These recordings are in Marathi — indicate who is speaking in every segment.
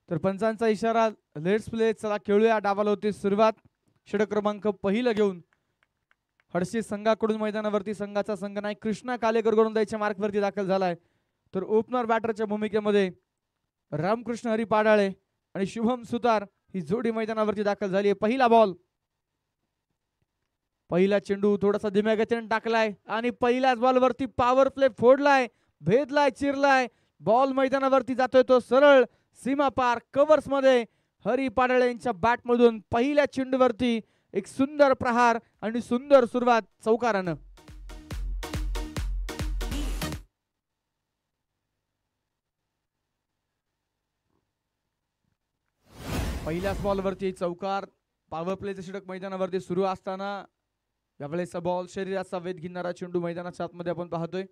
Speaker 1: तर पंचांचा इशारा, लेट्स प्ले, चला खेळूया. डावाला होती सुरुवात. षटक क्रमांक पहिलं घेऊन हडशी संघाकडून मैदानावरती संघाचा संघ नाही कृष्णा कालेकर गोलंदाजीच्या मार्कवरती दाखल झालाय. तर ओपनर बॅटरच्या भूमिकेमध्ये रामकृष्ण हरी पाडाळे आणि शुभम सुतार ही जोडी मैदानावरती दाखल झाली आहे. पहिला बॉल, पहिला चेंडू थोडासा धीम्या गतीने टाकलाय आणि पहिल्याच बॉलवरती पॉवर प्ले फोडलाय, भेदलाय, चिरलाय. बॉल मैदानावरती जातोय तो सरळ सीमा पार कव्हर्स मध्ये. हरी पाडाळे यांच्या बॅट मधून पहिल्या चेंडूवरती एक सुंदर प्रहार आणि सुंदर सुरुवात चौकारानं. पहिल्याच बॉलवरती चौकार. पॉवर प्लेचं षटक मैदानावरती सुरू असताना यावेळेचा बॉल शरीराचा वेध घेणारा चेंडू मैदानाच्या आतमध्ये आपण पाहतोय.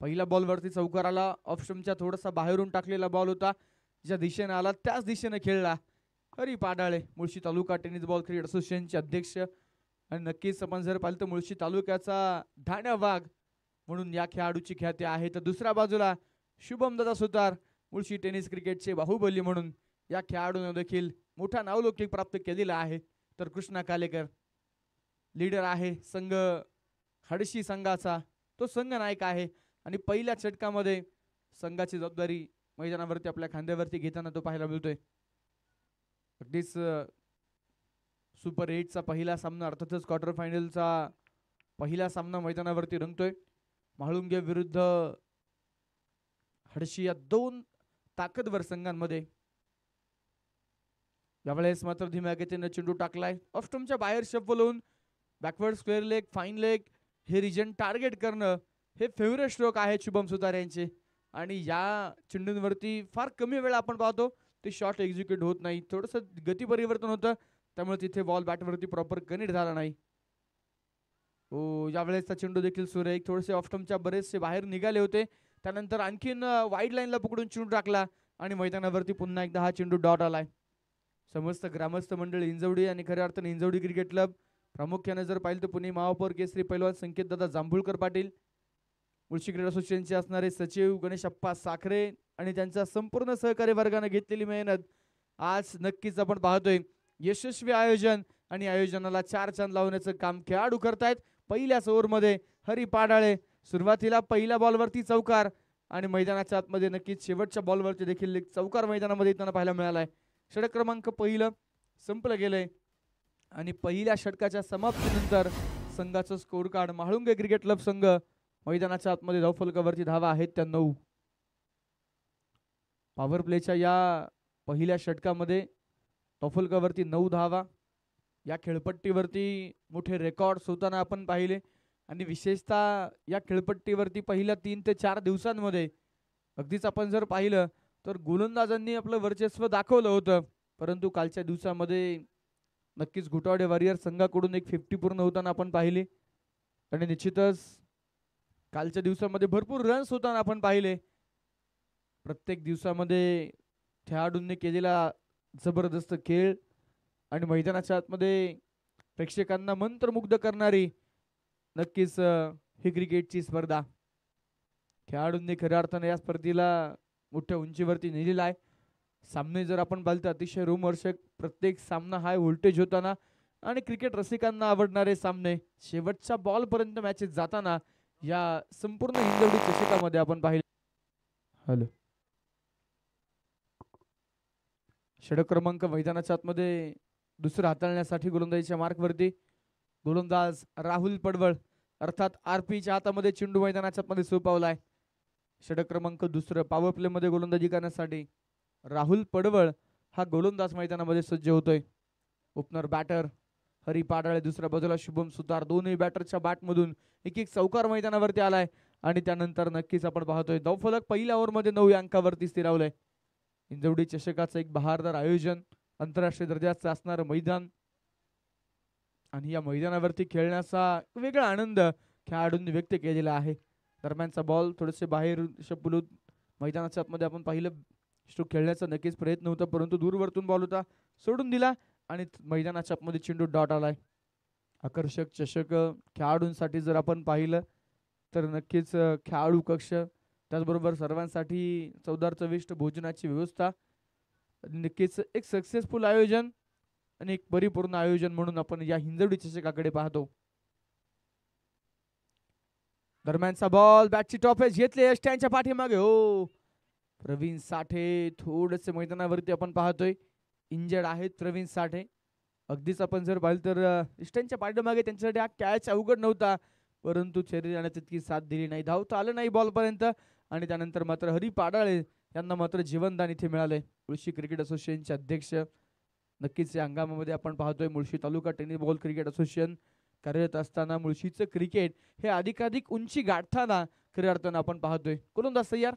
Speaker 1: पहिल्या बॉलवरती चौकार आला. ऑप्शनच्या थोडासा बाहेरून टाकलेला बॉल होता, ज्या दिशेने आला त्याच दिशेने खेळला हरी पाडाळे, मुळशी तालुका टेनिस बॉल क्रिकेट असोसिएशनचे अध्यक्ष. आणि नक्कीच आपण जर पाहिलं तर मुळशी तालुक्याचा ढाण्या वाघ म्हणून या खेळाडूची ख्याती आहे. तर दुसऱ्या बाजूला शुभम दादा सुतार, मुळशी टेनिस क्रिकेटचे बाहुबली म्हणून या खेळाडूने देखील मोठा नावलौकिक प्राप्त केलेला आहे. तर कृष्णा कालेकर लीडर आहे संघ हडशी संघाचा, तो संघ नायक आहे आणि पहिल्या षटकामध्ये संघाची जबाबदारी मैदानावरती आपल्या खांद्यावरती घेताना तो पाहायला मिळतोय. अगदीच सुपर 8चा पहिला सामना, अर्थातच क्वार्टर फायनलचा पहिला सामना मैदानावरती रंगतोय. म्हाळुंगे विरुद्ध हडशी या दोन ताकदवर संघांमध्ये. यावेळेस मात्र धीम्या गतीने चेंडू टाकलाय. ऑफस्टम्पच्या बाहेर शफल होऊन backward square leg, fine leg हे रिजन टार्गेट करणं हे फेवरेट स्ट्रोक आहे शुभम सुतार यांचे. आणि या चेंडूंवरती फार कमी वेळा आपण पाहतो ते शॉट एक्झिक्यूट होत नाही. थोडंसं गती परिवर्तन होतं, त्यामुळे तिथे बॉल बॅटवरती प्रॉपर कनेक्ट झाला नाही. हो, यावेळेसचा चेंडू देखील सुरेख. थोडेसे ऑफस्टम्पच्या बरेचसे बाहेर निघाले होते, त्यानंतर आणखीन वाईड लाईनला पकडून चेंडू टाकला आणि मैदानावरती पुन्हा एकदा हा चेंडू डॉट आलाय. समस्त ग्रामस्थ मंडळ इंजवडी आणि खऱ्या अर्थाने इंजवडी क्रिकेट क्लब, प्रामुख्याने जर पाहिलं तर पुणे महापौर केसरी पैलवान संकेत दादा जांभूळकर पाटील, मुळशी क्रीडा असोसिएशनचे असणारे सचिव गणेश अप्पा साखरे आणि त्यांच्या संपूर्ण सहकारी वर्गाने घेतलेली मेहनत आज नक्कीच आपण पाहतोय. यशस्वी आयोजन आणि आयोजनाला चार चांद लावण्याचं काम खेळाडू करतायत. पहिल्याच ओव्हरमध्ये हरी पाडाळे सुरुवातीला पहिल्या बॉलवरती चौकार आणि मैदानाच्या आतमध्ये नक्कीच शेवटच्या बॉलवरती देखील चौकार मैदानामध्ये येताना पाहायला मिळालाय. षटक क्रमांक पहिलं संपलं गेलंय आणि पहिल्या षटकाच्या समाप्तीनंतर संघाचं score card Mhalunge cricket club संघ मैदानाच्या आतमध्ये धावफलकावरती धावा आहेत त्या 9. पॉवर प्लेच्या या पहिल्या षटकामध्ये धावफलकावरती 9 धावा. या खेळपट्टीवरती मोठे रेकॉर्ड्स होताना आपण पाहिले आणि विशेषतः या खेळपट्टीवरती पहिल्या 3 ते 4 दिवसांमध्ये अगदीच आपण जर पाहिलं तर गोलंदाजांनी आपलं वर्चस्व दाखवलं होतं, परंतु कालच्या दिवसामध्ये नक्कीच घुटावडे वॉरियर संघाकडून एक 50 पूर्ण होताना आपण पाहिले आणि निश्चितच कालच्या दिवसामध्ये भरपूर रन्स होताना आपण पाहिले. प्रत्येक दिवसामध्ये खेळाडूंनी केलेला जबरदस्त खेळ आणि मैदानाच्या आतमध्ये प्रेक्षकांना मंत्रमुग्ध करणारी नक्कीच ही क्रिकेटची स्पर्धा. खेळाडूंनी खऱ्या अर्थाने या स्पर्धेला मोठ्या उंचीवरती नेलेला आहे. सामने जर आपण पाहिलं तर अतिशय रोमहर्षक, प्रत्येक सामना हाय व्होल्टेज होताना आणि क्रिकेट रसिकांना आवडणारे सामने शेवटच्या बॉल पर्यंत मॅचेस जाताना या संपूर्ण हिंजवडी चषकामध्ये आपण पाहिले. हॅलो, षटक क्रमांक मैदानाच्या आतमध्ये दुसरं हाताळण्यासाठी गोलंदाजीच्या मार्कवरती गोलंदाज राहुल पडवळ अर्थात आरपीच्या हातामध्ये चेंडू मैदानाच्या आतमध्ये सोपवलाय. षटक क्रमांक दुसरं पॉवर प्ले मध्ये गोलंदाजी करण्यासाठी राहुल पडवळ हा गोलंदाज मैदानामध्ये सज्ज होतोय. ओपनर बॅटर हरी पाडाळे, दुसऱ्या बाजूला शुभम सुतार, दोन्ही बॅटरच्या बॅटमधून एक एक चौकार मैदानावरती आलाय आणि त्यानंतर नक्कीच आपण पाहतोय धावफलक पहिल्या ओव्हरमध्ये 9 अंकावरती स्थिरावलंय. इंजवडी चषकाचं एक बहारदार आयोजन, आंतरराष्ट्रीय दर्जाचं असणारं मैदान आणि या मैदानावरती खेळण्याचा वेगळा आनंद खेळाडूंनी व्यक्त केलेला आहे. दरम्यानचा बॉल थोडेसे बाहेर शपलूत मैदानाच्या आतमध्ये आपण पाहिलं स्ट्रोक खेळण्याचा नक्कीच प्रयत्न होता, परंतु दूरवरतून बॉल होता, सोडून दिला आणि मैदानाच्या आतमध्ये चेंडू डॉट आलाय. आकर्षक चषक खेळाडूंसाठी जर आपण पाहिलं तर नक्कीच खेळाडू कक्ष त्याचबरोबर सर्वांसाठी चवदार चविष्ट भोजनाची व्यवस्था. नक्कीच एक सक्सेसफुल आयोजन आणि एक परिपूर्ण आयोजन म्हणून आपण या हिंजवडी चषकाकडे पाहतो. दरम्यानचा बॉल बॅटची टॉपेज घेतले यष्ट्यांच्या पाठीमागे. हो, प्रवीण साठे थोडेसे मैदानावरती आपण पाहतोय इंजर्ड आहेत प्रवीण साठे. अगदीच आपण जर पाहिलं तर इष्टांच्या पाठीमागे त्यांच्यासाठी हा कॅच अवघड नव्हता, परंतु शरीराने तितकी साथ दिली नाही, धावता आलं नाही बॉल पर्यंत. आणि त्यानंतर मात्र हरी पाडाळे यांना मात्र जीवनदान इथे मिळाले. मुळशी क्रिकेट असोसिएशनचे अध्यक्ष. नक्कीच या हंगामामध्ये आपण पाहतोय मुळशी तालुका टेनिस बॉल क्रिकेट असोसिएशन कार्यरत असताना मुळशीचं क्रिकेट हे अधिकाधिक उंची गाठताना खऱ्या अर्थानं आपण पाहतोय. गोलंदाज तयार.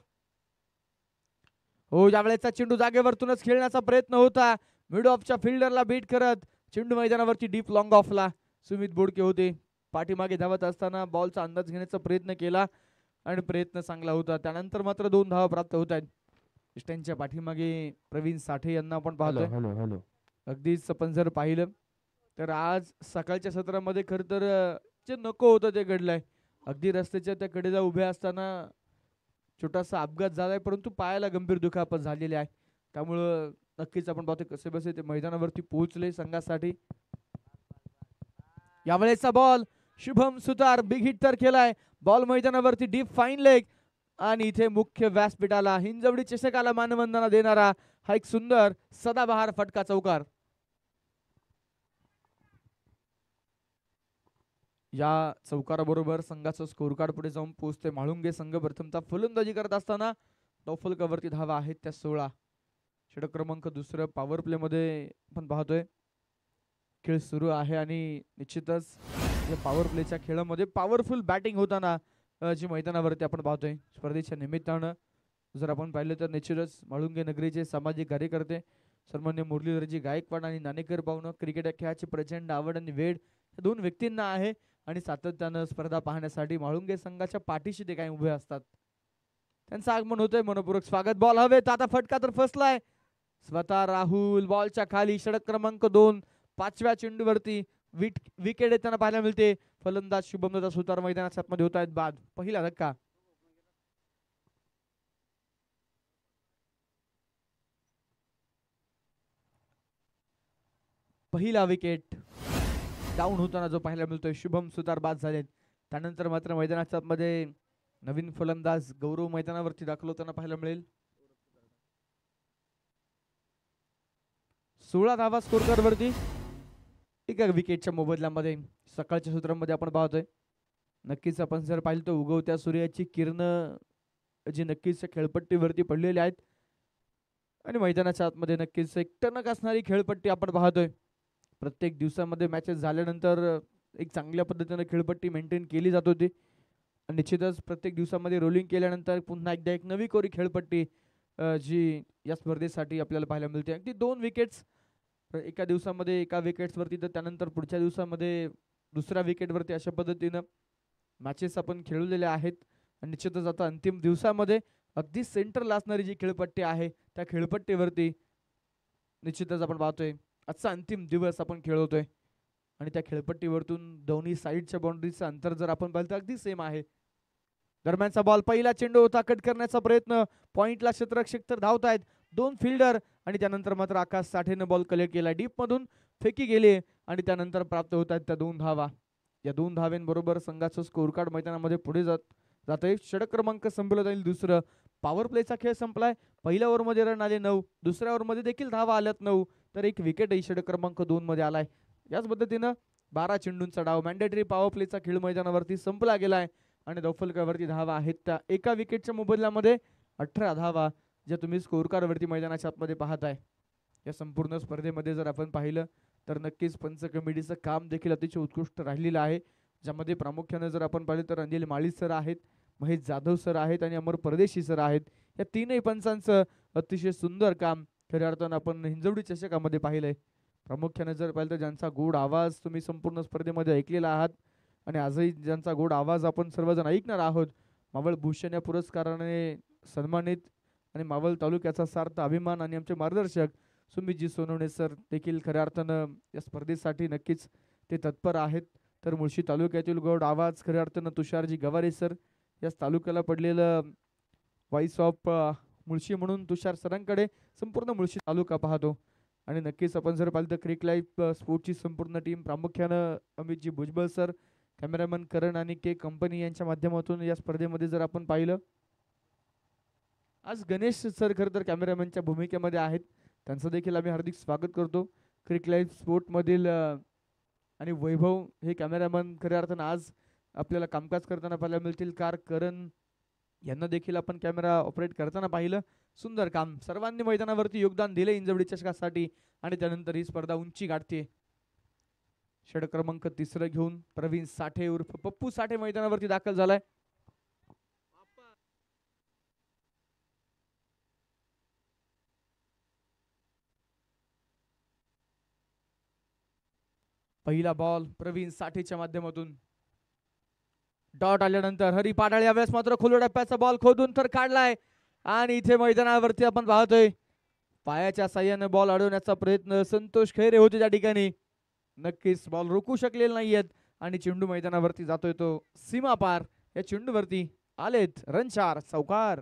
Speaker 1: हो, यावेळेचा चेंडू जागेवरतूनच खेळण्याचा प्रयत्न होता. मिड ऑफच्या फिल्डरला बीट करत चेंडू मैदानावरती डीप लॉंग ऑफला सुमित बोडके होते. पाठीमागे धावत असताना बॉलचा अंदाज घेण्याचा प्रयत्न केला आणि प्रयत्न चांगला होता. त्यानंतर मात्र 2 धावा प्राप्त होत आहेत. इष्टांच्या पाठीमागे प्रवीण साठे यांना आपण पाहतोय. अगदीच आपण जर पाहिलं तर आज सकाळच्या सत्रामध्ये खर तर जे नको होतं ते घडलंय. अगदी रस्त्याच्या त्या कडेला उभे असताना छोटासा अपघात झालाय, परंतु पायाला गंभीर दुखापत झालेली आहे. त्यामुळं नक्कीच आपण पाहतोय कसे बसे ते मैदानावरती पोहोचले संघासाठी. यावेळेचा बॉल शुभम सुतार बिग हिट तर केलाय. बॉल मैदानावरती डीप फाईन लेग आणि इथे मुख्य व्यासपीठाला हिंजवडी चषकाला मानवंदना देणारा हा एक सुंदर सदाबहार फटका चौकार. या चौकाराबरोबर संघाचं स्कोर कार्ड पुढे जाऊन पोहोचते. म्हाळुंगे संघ प्रथमता फलंदाजी करत असताना डॉफलकावरती धावा आहेत त्या 16. षटक क्रमांक दुसरं पॉवर प्ले मध्ये आपण पाहतोय खेळ सुरू आहे आणि निश्चितच या पॉवर प्लेच्या खेळामध्ये पॉवरफुल बॅटिंग होताना जी मैदानावरती आपण पाहतोय. स्पर्धेच्या निमित्तानं जर आपण पाहिलं तर निश्चितच म्हाळुंगे नगरीचे सामाजिक कार्यकर्ते सन्मान्य मुरलीधरजी गायकवाड आणि नाणेकर पाहुणं क्रिकेट खेळाची प्रचंड आवड आणि वेळ या 2 व्यक्तींना आहे आणि सातत्यानं स्पर्धा पाहण्यासाठी म्हाळुंगे संघाच्या पाठीशी ते काही उभे असतात. त्यांचं आगमन होतंय. मनपूर्वक स्वागत. बॉल हवेत. आता फटका तर फसलाय. स्वतः राहुल बॉलच्या खाली. षटक क्रमांक 2 5व्या चेंडूवरती विकेट येताना पाहायला मिळते. फलंदाज शुभमदादा सुतार मैदानाच्या आतमध्ये होत आहेत बाद. पहिला धक्का. पहिला विकेट डाऊन होताना जो पाहायला मिळतोय शुभम सुतार बाद झालेत. त्यानंतर मात्र मैदानाच्या आतमध्ये नवीन फलंदाज गौरव मैदानावरती दाखल होताना पाहायला मिळेल. 16 धावा स्कोर कार्ड वरती एका विकेटच्या मोबदल्यामध्ये. सकाळच्या सूत्रांमध्ये आपण पाहतोय नक्कीच आपण जर पाहिलं तर उगवत्या सूर्याची किरण जी नक्कीच खेळपट्टीवरती पडलेली आहेत आणि मैदानाच्या आतमध्ये नक्कीच एक टणक असणारी खेळपट्टी आपण पाहतोय. प्रत्येक दिवसामध्ये मॅचेस झाल्यानंतर एक चांगल्या पद्धतीने खेळपट्टी मेंटेन केली जात होती. निश्चितच प्रत्येक दिवसामध्ये रोलिंग केल्यानंतर पुन्हा एकदा एक नवी कोरी खेळपट्टी जी या स्पर्धेसाठी आपल्याला पाहायला मिळते. अगदी 2 विकेट्स एका दिवसामध्ये एका विकेट्सवरती, तर त्यानंतर पुढच्या दिवसामध्ये दुसऱ्या विकेटवरती अशा पद्धतीनं मॅचेस आपण खेळवलेल्या आहेत. आणि निश्चितच आता अंतिम दिवसामध्ये अगदी सेंटरला असणारी जी खेळपट्टी आहे त्या खेळपट्टीवरती निश्चितच आपण पाहतोय आजचा अंतिम दिवस आपण खेळवतोय आणि त्या खेळपट्टीवरतून दोन्ही साईडच्या बाउंड्रीचं अंतर जर आपण पाहिलं तर अगदी सेम आहे. दरम्यानचा बॉल पहिला चेंडू होता कट करण्याचा प्रयत्न. पॉइंटला क्षेत्ररक्षक तर धावत आहेत 2 फिल्डर आणि त्यानंतर मात्र आकाश साठेनं बॉल कलेक्ट केला. डीप मधून फेकी गेली आणि त्यानंतर प्राप्त होत आहेत त्या 2 धावा. या 2 धाव्यांबरोबर संघाचं स्कोर कार्ड मैदानामध्ये पुढे जातंय. षटक क्रमांक संपलं जाईल दुसरं. पॉवर प्लेचा खेळ संपलाय. पहिल्या ओव्हरमध्ये रन आले 9, दुसऱ्या ओव्हरमध्ये देखील धावा आल्यात 9, तर एक विकेटही षटक क्रमांक 2 मध्ये आलाय. याच पद्धतीनं 12 चेंडूंचा डाव मॅन्डेटरी पॉवर प्लेचा खेळ मैदानावरती संपला गेलाय आणि दौफलकावरती धावा आहेत त्या एका विकेटच्या मोबदल्यामध्ये 18 धावा ज्या तुम्ही स्कोर कार्डवरती मैदानाच्या आतमध्ये पाहताय. या संपूर्ण स्पर्धेमध्ये जर आपण पाहिलं तर नक्कीच पंच कमिटीचं काम देखील अतिशय उत्कृष्ट राहिलेलं आहे. ज्यामध्ये प्रामुख्याने जर आपण पाहिलं तर अनिल माळी सर आहेत, महेश जाधव सर आहेत आणि अमर परदेशी सर आहेत. या तीनही पंचांचं अतिशय सुंदर काम खऱ्या अर्थानं आपण हिंजवडी चषकामध्ये पाहिलंय. प्रामुख्याने जर पाहिलं तर ज्यांचा गोड आवाज तुम्ही संपूर्ण स्पर्धेमध्ये ऐकलेला आहात आणि आजही ज्यांचा गोड आवाज आपण सर्वजण ऐकणार आहोत, मावळ भूषण या पुरस्काराने सन्मानित आणि मावळ तालुक्याचा सार्थ अभिमान आणि आमचे मार्गदर्शक सुमितजी सोनवणे सर देखील खऱ्या अर्थानं या स्पर्धेसाठी नक्कीच ते तत्पर आहेत. तर मुळशी तालुक्यातील गोड आवाज खऱ्या अर्थानं तुषारजी गवारे सर, या तालुक्याला पडलेलं व्हाईस ऑफ मुळशी म्हणून तुषार सरांकडे संपूर्ण मुळशी तालुका पाहतो. आणि नक्कीच आपण जर पाहिलं तर क्रिक लाईव्ह स्पोर्टची संपूर्ण टीम प्रामुख्यानं अमितजी भुजबळ सर, कॅमेरामॅन करण आणि के कंपनी यांच्या माध्यमातून या स्पर्धेमध्ये जर आपण पाहिलं, आज गणेश सर खरं तर कॅमेरामॅनच्या भूमिकेमध्ये आहेत. त्यांचं देखील आम्ही हार्दिक स्वागत करतो. क्रिक लाईव्ह स्पोर्टमधील आणि वैभव हे कॅमेरामॅन खऱ्या अर्थानं आज आपल्याला कामकाज करताना पाहायला मिळतील. करण यांना देखील आपण कॅमेरा ऑपरेट करताना पाहिलं. सुंदर काम, सर्वांनी मैदानावरती योगदान दिले इंजवडी चषकासाठी आणि त्यानंतर ही स्पर्धा उंची गाठते. षटक क्रमांक 3 घेऊन प्रवीण साठे उर्फ पप्पू साठे मैदानावरती दाखल झालाय. पहिला बॉल प्रवीण साठेच्या माध्यमातून डॉट आल्यानंतर हरी पाडाळे यावेळेस मात्र खुल्या टप्प्याचा बॉल खोदून तर काढलाय आणि इथे मैदानावरती आपण पाहतोय पायाच्या साह्याने बॉल अडवण्याचा प्रयत्न संतोष खैरे होते त्या ठिकाणी. नक्कीच बॉल रोखू शकलेले नाहीयेत आणि चेंडू मैदानावरती जातोय तो सीमा पार. या चेंडूवरती आलेत रन 4 चौकार.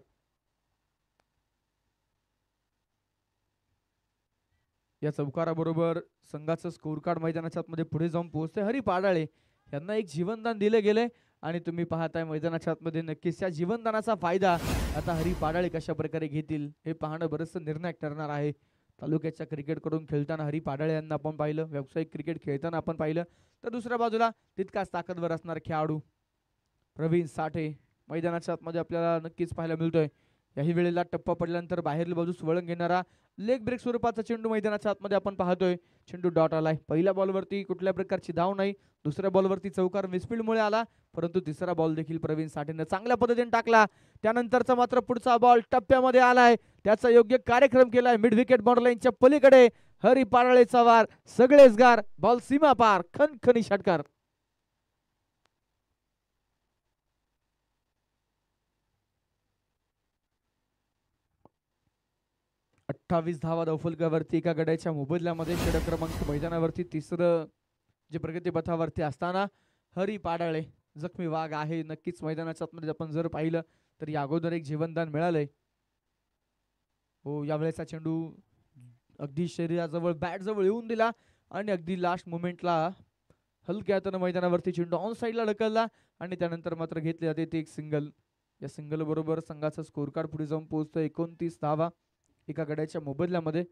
Speaker 1: या चौकाराबरोबर संघाचं स्कोर कार्ड मैदानाच्या आतमध्ये पुढे जाऊन पोहोचते. हरी पाडाळे यांना एक जीवनदान दिले गेले आणि तुम्ही पाहताय मैदानाच्या आतमध्ये नक्कीच त्या जीवनदानाचा फायदा आता हरी पाडाळे कशा प्रकारे घेतील हे पाहणं बरंचसं निर्णायक ठरणार आहे. तालुक्याच्या क्रिकेटकडून खेळताना हरी पाडाळे यांना आपण पाहिलं, व्यावसायिक क्रिकेट खेळताना आपण पाहिलं, तर दुसऱ्या बाजूला तितकाच ताकदवर असणार खेळाडू प्रवीण साठे मैदानाच्या आतमध्ये आपल्याला नक्कीच पाहायला मिळतोय. याही वेळेला टप्पा पडल्यानंतर बाहेरील बाजूस वळण घेणारा लेग ब्रेक स्वरूपाचा चेंडू मैदानाच्या आतमध्ये आपण पाहतोय. चेंडू डॉट आलाय. पहिल्या बॉलवरती कुठल्या प्रकारची धाव नाही, दुसऱ्या बॉलवरती चौकार मिसफील्डमुळे आला, परंतु तिसरा बॉल देखील प्रवीण साठेने चांगल्या पद्धतीने टाकला. त्यानंतरचा मात्र पुढचा बॉल टप्प्यामध्ये आलाय, त्याचा योग्य कार्यक्रम केलाय. मिड विकेट बॉर्डरलाईनच्या पलीकडे हरी पाडाळेचा वार, सगळेच गार, बॉल सीमा पार, खणखणी षटकार. 28 धावा धावफलकावरती एका गड्याच्या मोबदल्यामध्ये. षटक क्रमांक मैदानावरती तिसरं जे प्रगतीपथावरती असताना हरी पाडाळे जखमी वाघ आहे. नक्कीच मैदानाच्या आतमध्ये आपण जर पाहिलं तर या अगोदर एक जीवनदान मिळालंय. हो, यावेळेचा चेंडू अगदी शरीराजवळ बॅट जवळ येऊन दिला आणि अगदी लास्ट मोमेंटला हलक्या हाताने मैदानावरती चेंडू ऑन साईडला ढकलला आणि त्यानंतर मात्र घेतले जाते ते एक सिंगल. या सिंगल बरोबर संघाचा स्कोर कार्ड पुढे जाऊन पोहोचतो 29 धावा एका गड्याच्या मोबदल्यामध्ये.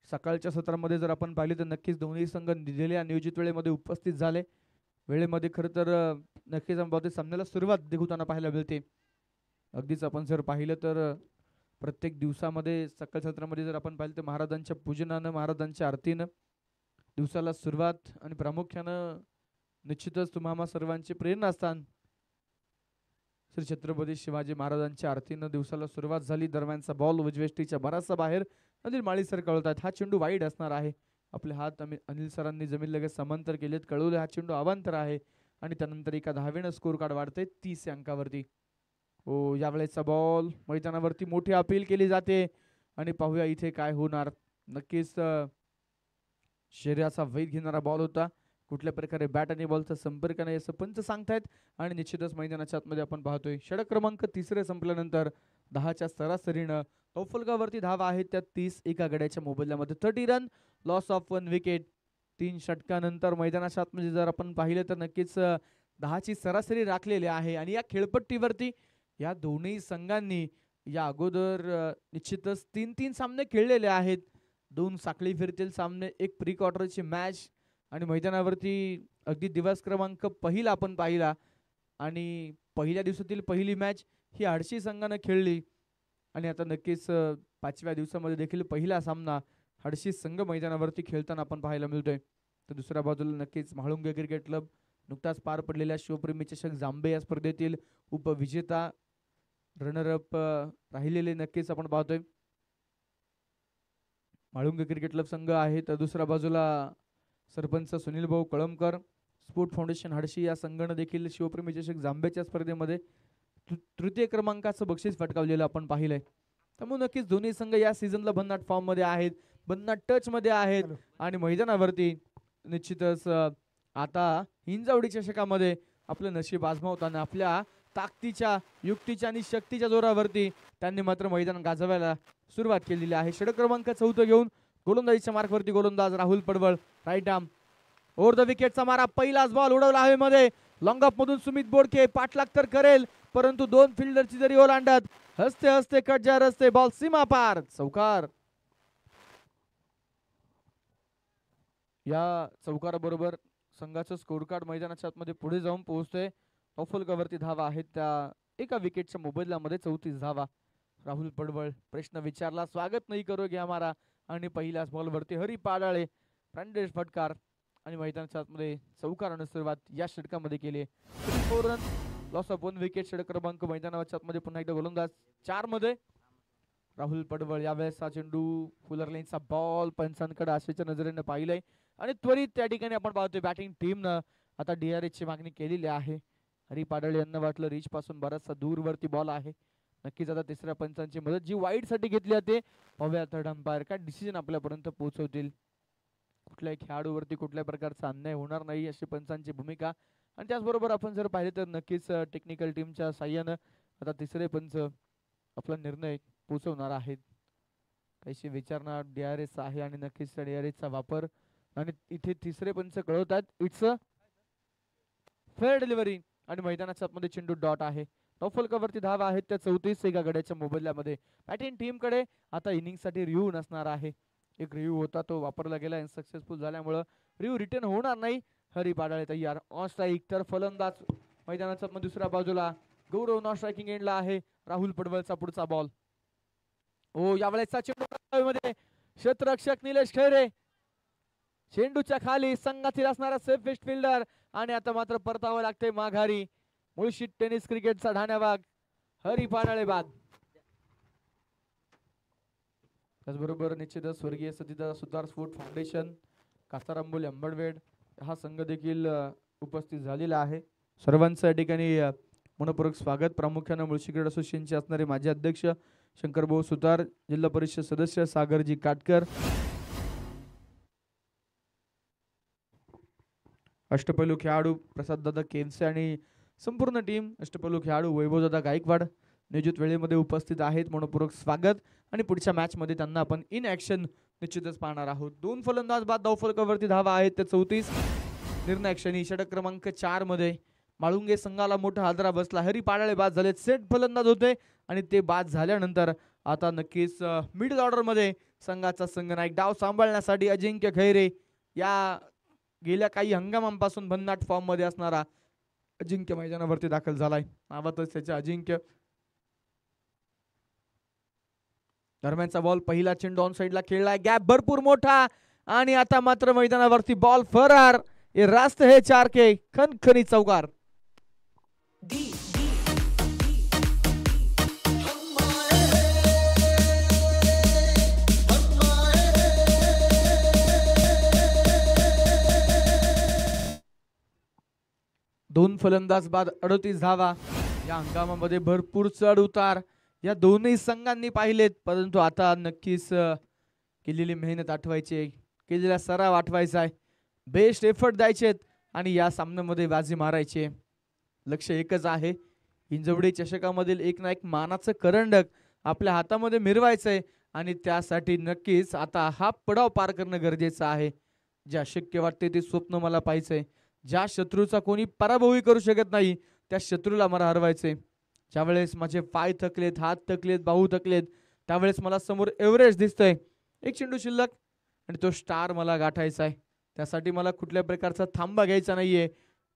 Speaker 1: सकाळच्या सत्रामध्ये जर आपण पाहिले तर नक्कीच दोन्ही संघ दिलेल्या नियोजित वेळेमध्ये उपस्थित झाले. वेळेमध्ये खरं तर नक्कीच आपण सामन्याला सुरुवात देखुताना पाहायला मिळते. अगदीच आपण जर पाहिलं तर प्रत्येक दिवसामध्ये सकाळ सत्रामध्ये जर आपण पाहिलं तर महाराजांच्या पूजनानं, महाराजांच्या आरतीनं दिवसाला सुरुवात आणि प्रामुख्यानं निश्चितच तुम्हा सर्वांचे प्रेरणास्थान श्री छत्रपती शिवाजी महाराजांच्या आरतीनं दिवसाला सुरुवात झाली. दरम्यानचा बॉल उजवेष्टीच्या बराचसा बाहेर अनिल माळी सर कळवतात हा चेंडू वाईड असणार आहे. आपले हात अनिल सरांनी जमीन लगेच समांतर केलेत, कळवले हा चेंडू अवांतर आहे आणि त्यानंतर एका धावेनं स्कोर कार्ड वाढते 30 अंकावरती. हो, यावेळेचा बॉल मैदानावरती मोठी अपील केली जाते आणि पाहूया इथे काय होणार. नक्कीच शरीराचा वेध घेणारा बॉल होता. कुठल्या प्रकारे बॅट आणि बॉलचा संपर्क नाही असं पंच सांगतायत आणि निश्चितच मैदानाच्या आतमध्ये आपण पाहतोय. षटक क्रमांक 3 संपल्यानंतर 10च्या सरासरीनं तौफलकावरती धावा आहेत त्या 30 एका गड्याच्या मोबदल्यामध्ये. 30 रन, लॉस ऑफ 1 विकेट. 3 षटकानंतर मैदानाच्या आतमध्ये जर आपण पाहिलं तर नक्कीच 10ची सरासरी राखलेली आहे आणि या खेळपट्टीवरती या दोन्ही संघांनी या अगोदर निश्चितच 3-3 सामने खेळलेले आहेत. 2 साखळी फिरतील सामने, एक प्री क्वार्टरची मॅच आणि मैदानावरती अगदी दिवस क्रमांक पहिला आपण पाहिला आणि पहिल्या दिवसातील पहिली मॅच ही हडशी संघानं खेळली आणि आता नक्कीच 5व्या दिवसामध्ये देखील पहिला सामना हडशी संघ मैदानावरती खेळताना आपण पाहायला मिळतोय. तर दुसऱ्या बाजूला नक्कीच म्हाळुंगे क्रिकेट क्लब नुकताच पार पडलेल्या शिवप्रेमी चषक जांबे या स्पर्धेतील उपविजेता, रनरअप राहिलेले नक्कीच आपण पाहतोय म्हाळुंगे क्रिकेट क्लब संघ आहे. तर दुसऱ्या बाजूला सरपंच सुनील भाऊ कळमकर, स्पोर्ट फाउंडेशन हडशी या संघानं देखील शिवप्रेमी चषक जांबेच्या स्पर्धेमध्ये तृतीय क्रमांकाचं बक्षीस फटकावलेलं आपण पाहिलंय. त्यामुळे नक्कीच दोन्ही संघ या सीझनला भन्नाट फॉर्म मध्ये आहेत, भन्नाट टच मध्ये आहेत आणि मैदानावरती निश्चितच आता हिंजवडी चषकामध्ये आपलं नशीब आजमावताना आपल्या ताकदीच्या, युक्तीच्या आणि शक्तीच्या जोरावरती त्यांनी मात्र मैदान गाजवायला सुरुवात केलेली आहे. षटक क्रमांक 14 घेऊन गोलंदाजीच्या मार्कवरती गोलंदाज राहुल पडवळ. राईट आर्म ओव्हर द विकेटचा मारा, पहिलाच बॉल उडवला हवेमध्ये. लॉंग ऑफ मधून सुमित बोडके पाठलाग तर करेल, परंतु दोन फिल्डरची जरी ओलांडत हसते हसते कटजा रस्ते बॉल सीमा पार, चौकार. या चौकाराबरोबर संघाचं स्कोर कार्ड मैदानाच्या आतमध्ये पुढे जाऊन पोहोचतोय. ऑफलकावरती धावा आहेत त्या एका विकेटच्या मोबदल्यामध्ये 34 धावा. राहुल पडवळ प्रश्न विचारला, स्वागत नाही करोगे हमारा, आणि पहिल्याच बॉलवरती हरी पाडाळे फ्रंटेज फटकार आणि मैदानाच्या आतमध्ये चौकाराने सुरुवात या षटकामध्ये केली. 4 रन, लॉस ऑफ 1 विकेट. षटक क्रमांक मैदानाच्या आतमध्ये पुन्हा एकदा गोलंदाज 4 मध्ये राहुल पडवळ. यावेळेस हा चेंडू फुलर लाईनचा बॉल पंचांकडे आशेच्या नजरेने पाहिलंय आणि त्वरित त्या ठिकाणी आपण पाहतोय बॅटिंग टीमनं आता DRS ची मागणी केलेली आहे. हरी पाडाळे यांना वाटलं रीच पासून बराचसा दूरवरती बॉल आहे. नक्कीच आता तिसऱ्या पंचांची मदत जी वाईड साठी घेतली जाते, पाहूया थर्ड अंपायर काय डिसिजन आपल्यापर्यंत पोहोचवतील. कुठल्याही खेळाडूवरती कुठल्या प्रकारचा अन्याय होणार नाही अशी पंचांची भूमिका. आणि त्याचबरोबर आपण जर पाहिले तर नक्कीच टेक्निकल टीमच्या साह्यानं आता तिसरे पंच आपला निर्णय पोहोचवणार आहेत. काहीशी विचारणा DRS आहे आणि नक्कीच DRS चा वापर, आणि इथे तिसरे पंच कळवतात इट्स अ फेअर डिलिव्हरी आणि मैदानाच्या आतमध्ये चेंडू डॉट आहे. टॉफलकावरती धावा आहेत त्या 34 एका गड्याच्या मोबदल्यामध्ये. बॅटिंग टीम कडे आता इनिंग साठी रिव्ह्यू नसणार आहे. एक रिव्ह्यू होता तो वापरला गेला, सक्सेसफुल झाल्यामुळे रिव्ह्यू रिटर्न होणार नाही. हरी पाडाळे तयार ऑन स्ट्राईक, तर फलंदाज मैदानाच्या आतमध्ये दुसऱ्या बाजूला गौरव नॉन स्ट्रायकिंग एंडला आहे. राहुल पडवळचा पुढचा बॉल. ओ यावेळेचा चेंडू मध्ये क्षेत्ररक्षक निलेश खैरे चेंडूच्या खाली संघातील असणारा सेफेस्ट फिल्डर, आणि आता मात्र परतावं लागते माघारी. मुळशीत टेनिस क्रिकेटचा ढाण्याबाग हरी पाडाळे बाद. त्याचबरोबर निश्चितच स्वर्गीय सतीदादा सुतार स्पोर्ट फाउंडेशन कासारांबोली अंबडवेड हा संघ देखील उपस्थित झालेला आहे. सर्वांचं या ठिकाणी मनपूर्वक स्वागत. प्रामुख्याने मुळशी क्रीडा असोसिएशनचे असणारे माजी अध्यक्ष शंकरभाऊ सुतार, जिल्हा परिषद सदस्य सागरजी काटकर, अष्टपैलू खेळाडू प्रसाददादा केनसे आणि संपूर्ण टीम अष्टपैलू खेळाडू वैभवदादा गायकवाड नियोजित वेळेमध्ये उपस्थित आहेत. मनपूर्वक स्वागत. आणि पुढच्या मॅच मध्ये त्यांना आपण इन ऍक्शन निश्चितच पाहणार आहोत. 2 फलंदाज बाद धावफलकावरती धावा आहेत त्या 34. निर्णायक क्षणी षटक क्रमांक 4 मध्ये माळुंगे संघाला मोठा हादरा बसला. हरी पाडाळे बाद झाले, सेट फलंदाज होते आणि ते बाद झाल्यानंतर आता नक्कीच मिडल ऑर्डर मध्ये संघाचा संघनायक डाव सांभाळण्यासाठी अजिंक्य खैरे, या गेल्या काही हंगामांपासून भन्नाट फॉर्म मध्ये असणारा अजिंक्य मैदानावरती दाखल झालाय. नावातच त्याच्या अजिंक्य. दरम्यानचा बॉल, पहिला चेंडू ऑन साइडला खेळलाय, गॅप भरपूर मोठा, आणि आता मात्र मैदानावरती बॉल फरार. ये रास्त है 4 के खनखनी चौकार. दोन फलंदाज बाद 38 धावा. या हंगामामध्ये भरपूर चढ उतार या दोन्ही संघांनी पाहिलेत, परंतु आता नक्कीच केलेली मेहनत आठवायची, केलेला सराव आठवायचा आहे, बेस्ट एफर्ट द्यायचेत आणि या सामन्यामध्ये बाजी मारायची. लक्ष एकच आहे, हिंजवडी चषकामधील एक ना एक मानाचं करंडक आपल्या हातामध्ये मिरवायचंय आणि त्यासाठी नक्कीच आता हा पडाव पार करणं गरजेचं आहे. जे अशक्य वाटते ते स्वप्न मला पाहायचंय. ज्या शत्रूचा कोणी पराभवही करू शकत नाही त्या शत्रूला मला हरवायचे. ज्यावेळेस माझे पाय थकलेत, हात थकलेत, बाहू थकलेत, त्यावेळेस मला समोर एव्हरेस्ट दिसतंय. एक चेंडू शिल्लक आणि तो स्टार मला गाठायचा आहे. त्यासाठी मला कुठल्या प्रकारचा थांबा घ्यायचा नाहीये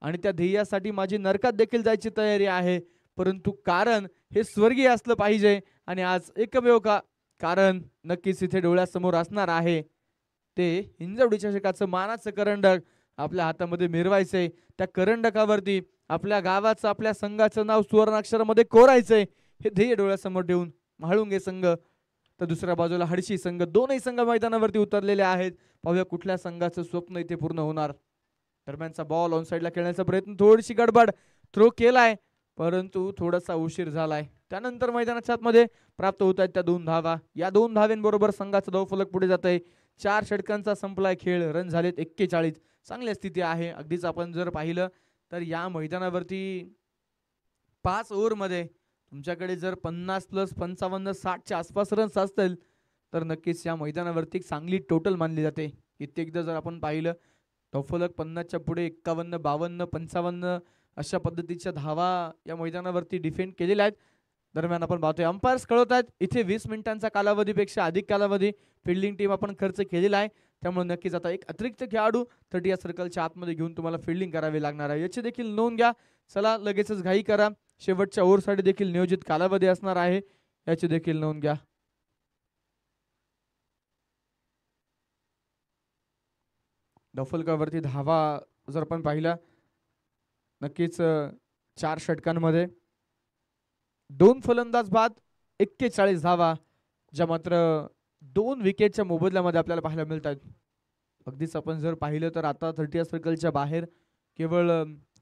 Speaker 1: आणि त्या ध्येयासाठी माझी नरकात देखील जायची तयारी आहे, परंतु कारण हे स्वर्गीय असलं पाहिजे. आणि आज एकमेव कारण नक्कीच इथे डोळ्यासमोर असणार आहे ते हिंजवडी चषकाचं मानाचं करंडक आपल्या हातामध्ये मिरवायचंय. त्या करंडकावरती आपल्या गावाचं, आपल्या संघाचं नाव सुवर्णाक्षरामध्ये कोरायचंय. हे ध्येय डोळ्यासमोर ठेवून म्हाळुंगे संघ तर दुसऱ्या बाजूला हडशी संघ, दोनही संघ मैदानावरती उतरलेले आहेत. पाहूया कुठल्या संघाचं स्वप्न इथे पूर्ण होणार. दरम्यानचा बॉल ऑन साइडला खेळण्याचा प्रयत्न, थोडीशी गडबड, थ्रो केलाय परंतु थोडासा उशीर झालाय. त्यानंतर मैदानाच्या आतमध्ये प्राप्त होत आहेत त्या 2 धावा. या 2 धाव्यांबरोबर संघाचा धावफलक पुढे जात आहे. 4 षटकांचा संपलाय खेळ, रन झालेत 41. चांगली स्थिती आहे. अगदीच आपण जर पाहिलं तर या मैदानावरती 5 ओव्हरमध्ये तुमच्याकडे जर 50 प्लस 55 60च्या आसपास रन्स असतील तर नक्कीच या मैदानावरती चांगली टोटल मानली जाते. कित्येकदा जर आपण पाहिलं धावफलक 50च्या पुढे 51 52 55 अशा पद्धतीच्या धावा या मैदानावरती डिफेंड केलेल्या आहेत. दरम्यान आपण पाहतोय अंपायर्स कळवत आहेत इथे 20 मिनिटांचा कालावधीपेक्षा अधिक कालावधी फिल्डिंग टीम आपण खर्च केलेला आहे. त्यामुळे नक्कीच आता एक अतिरिक्त खेळाडू 30 या सर्कलच्या आतमध्ये घेऊन तुम्हाला फिल्डिंग करावी लागणार आहे. याची देखील नोंद घ्या. चला लगेचच घाई करा. शेवटच्या ओव्हरसाठी देखील नियोजित कालावधी असणार आहे. याची देखील नोंद घ्या. धावफलकावरती धावा जर आपण पाहिला नक्कीच 4 षटकांमध्ये 2 फलंदाज बाद 41 धावा ज्या मात्र 2 विकेटच्या मोबदल्यामध्ये आपल्याला पाहायला मिळतात. अगदीच आपण जर पाहिलं तर आता 30 सर्कलच्या बाहेर केवळ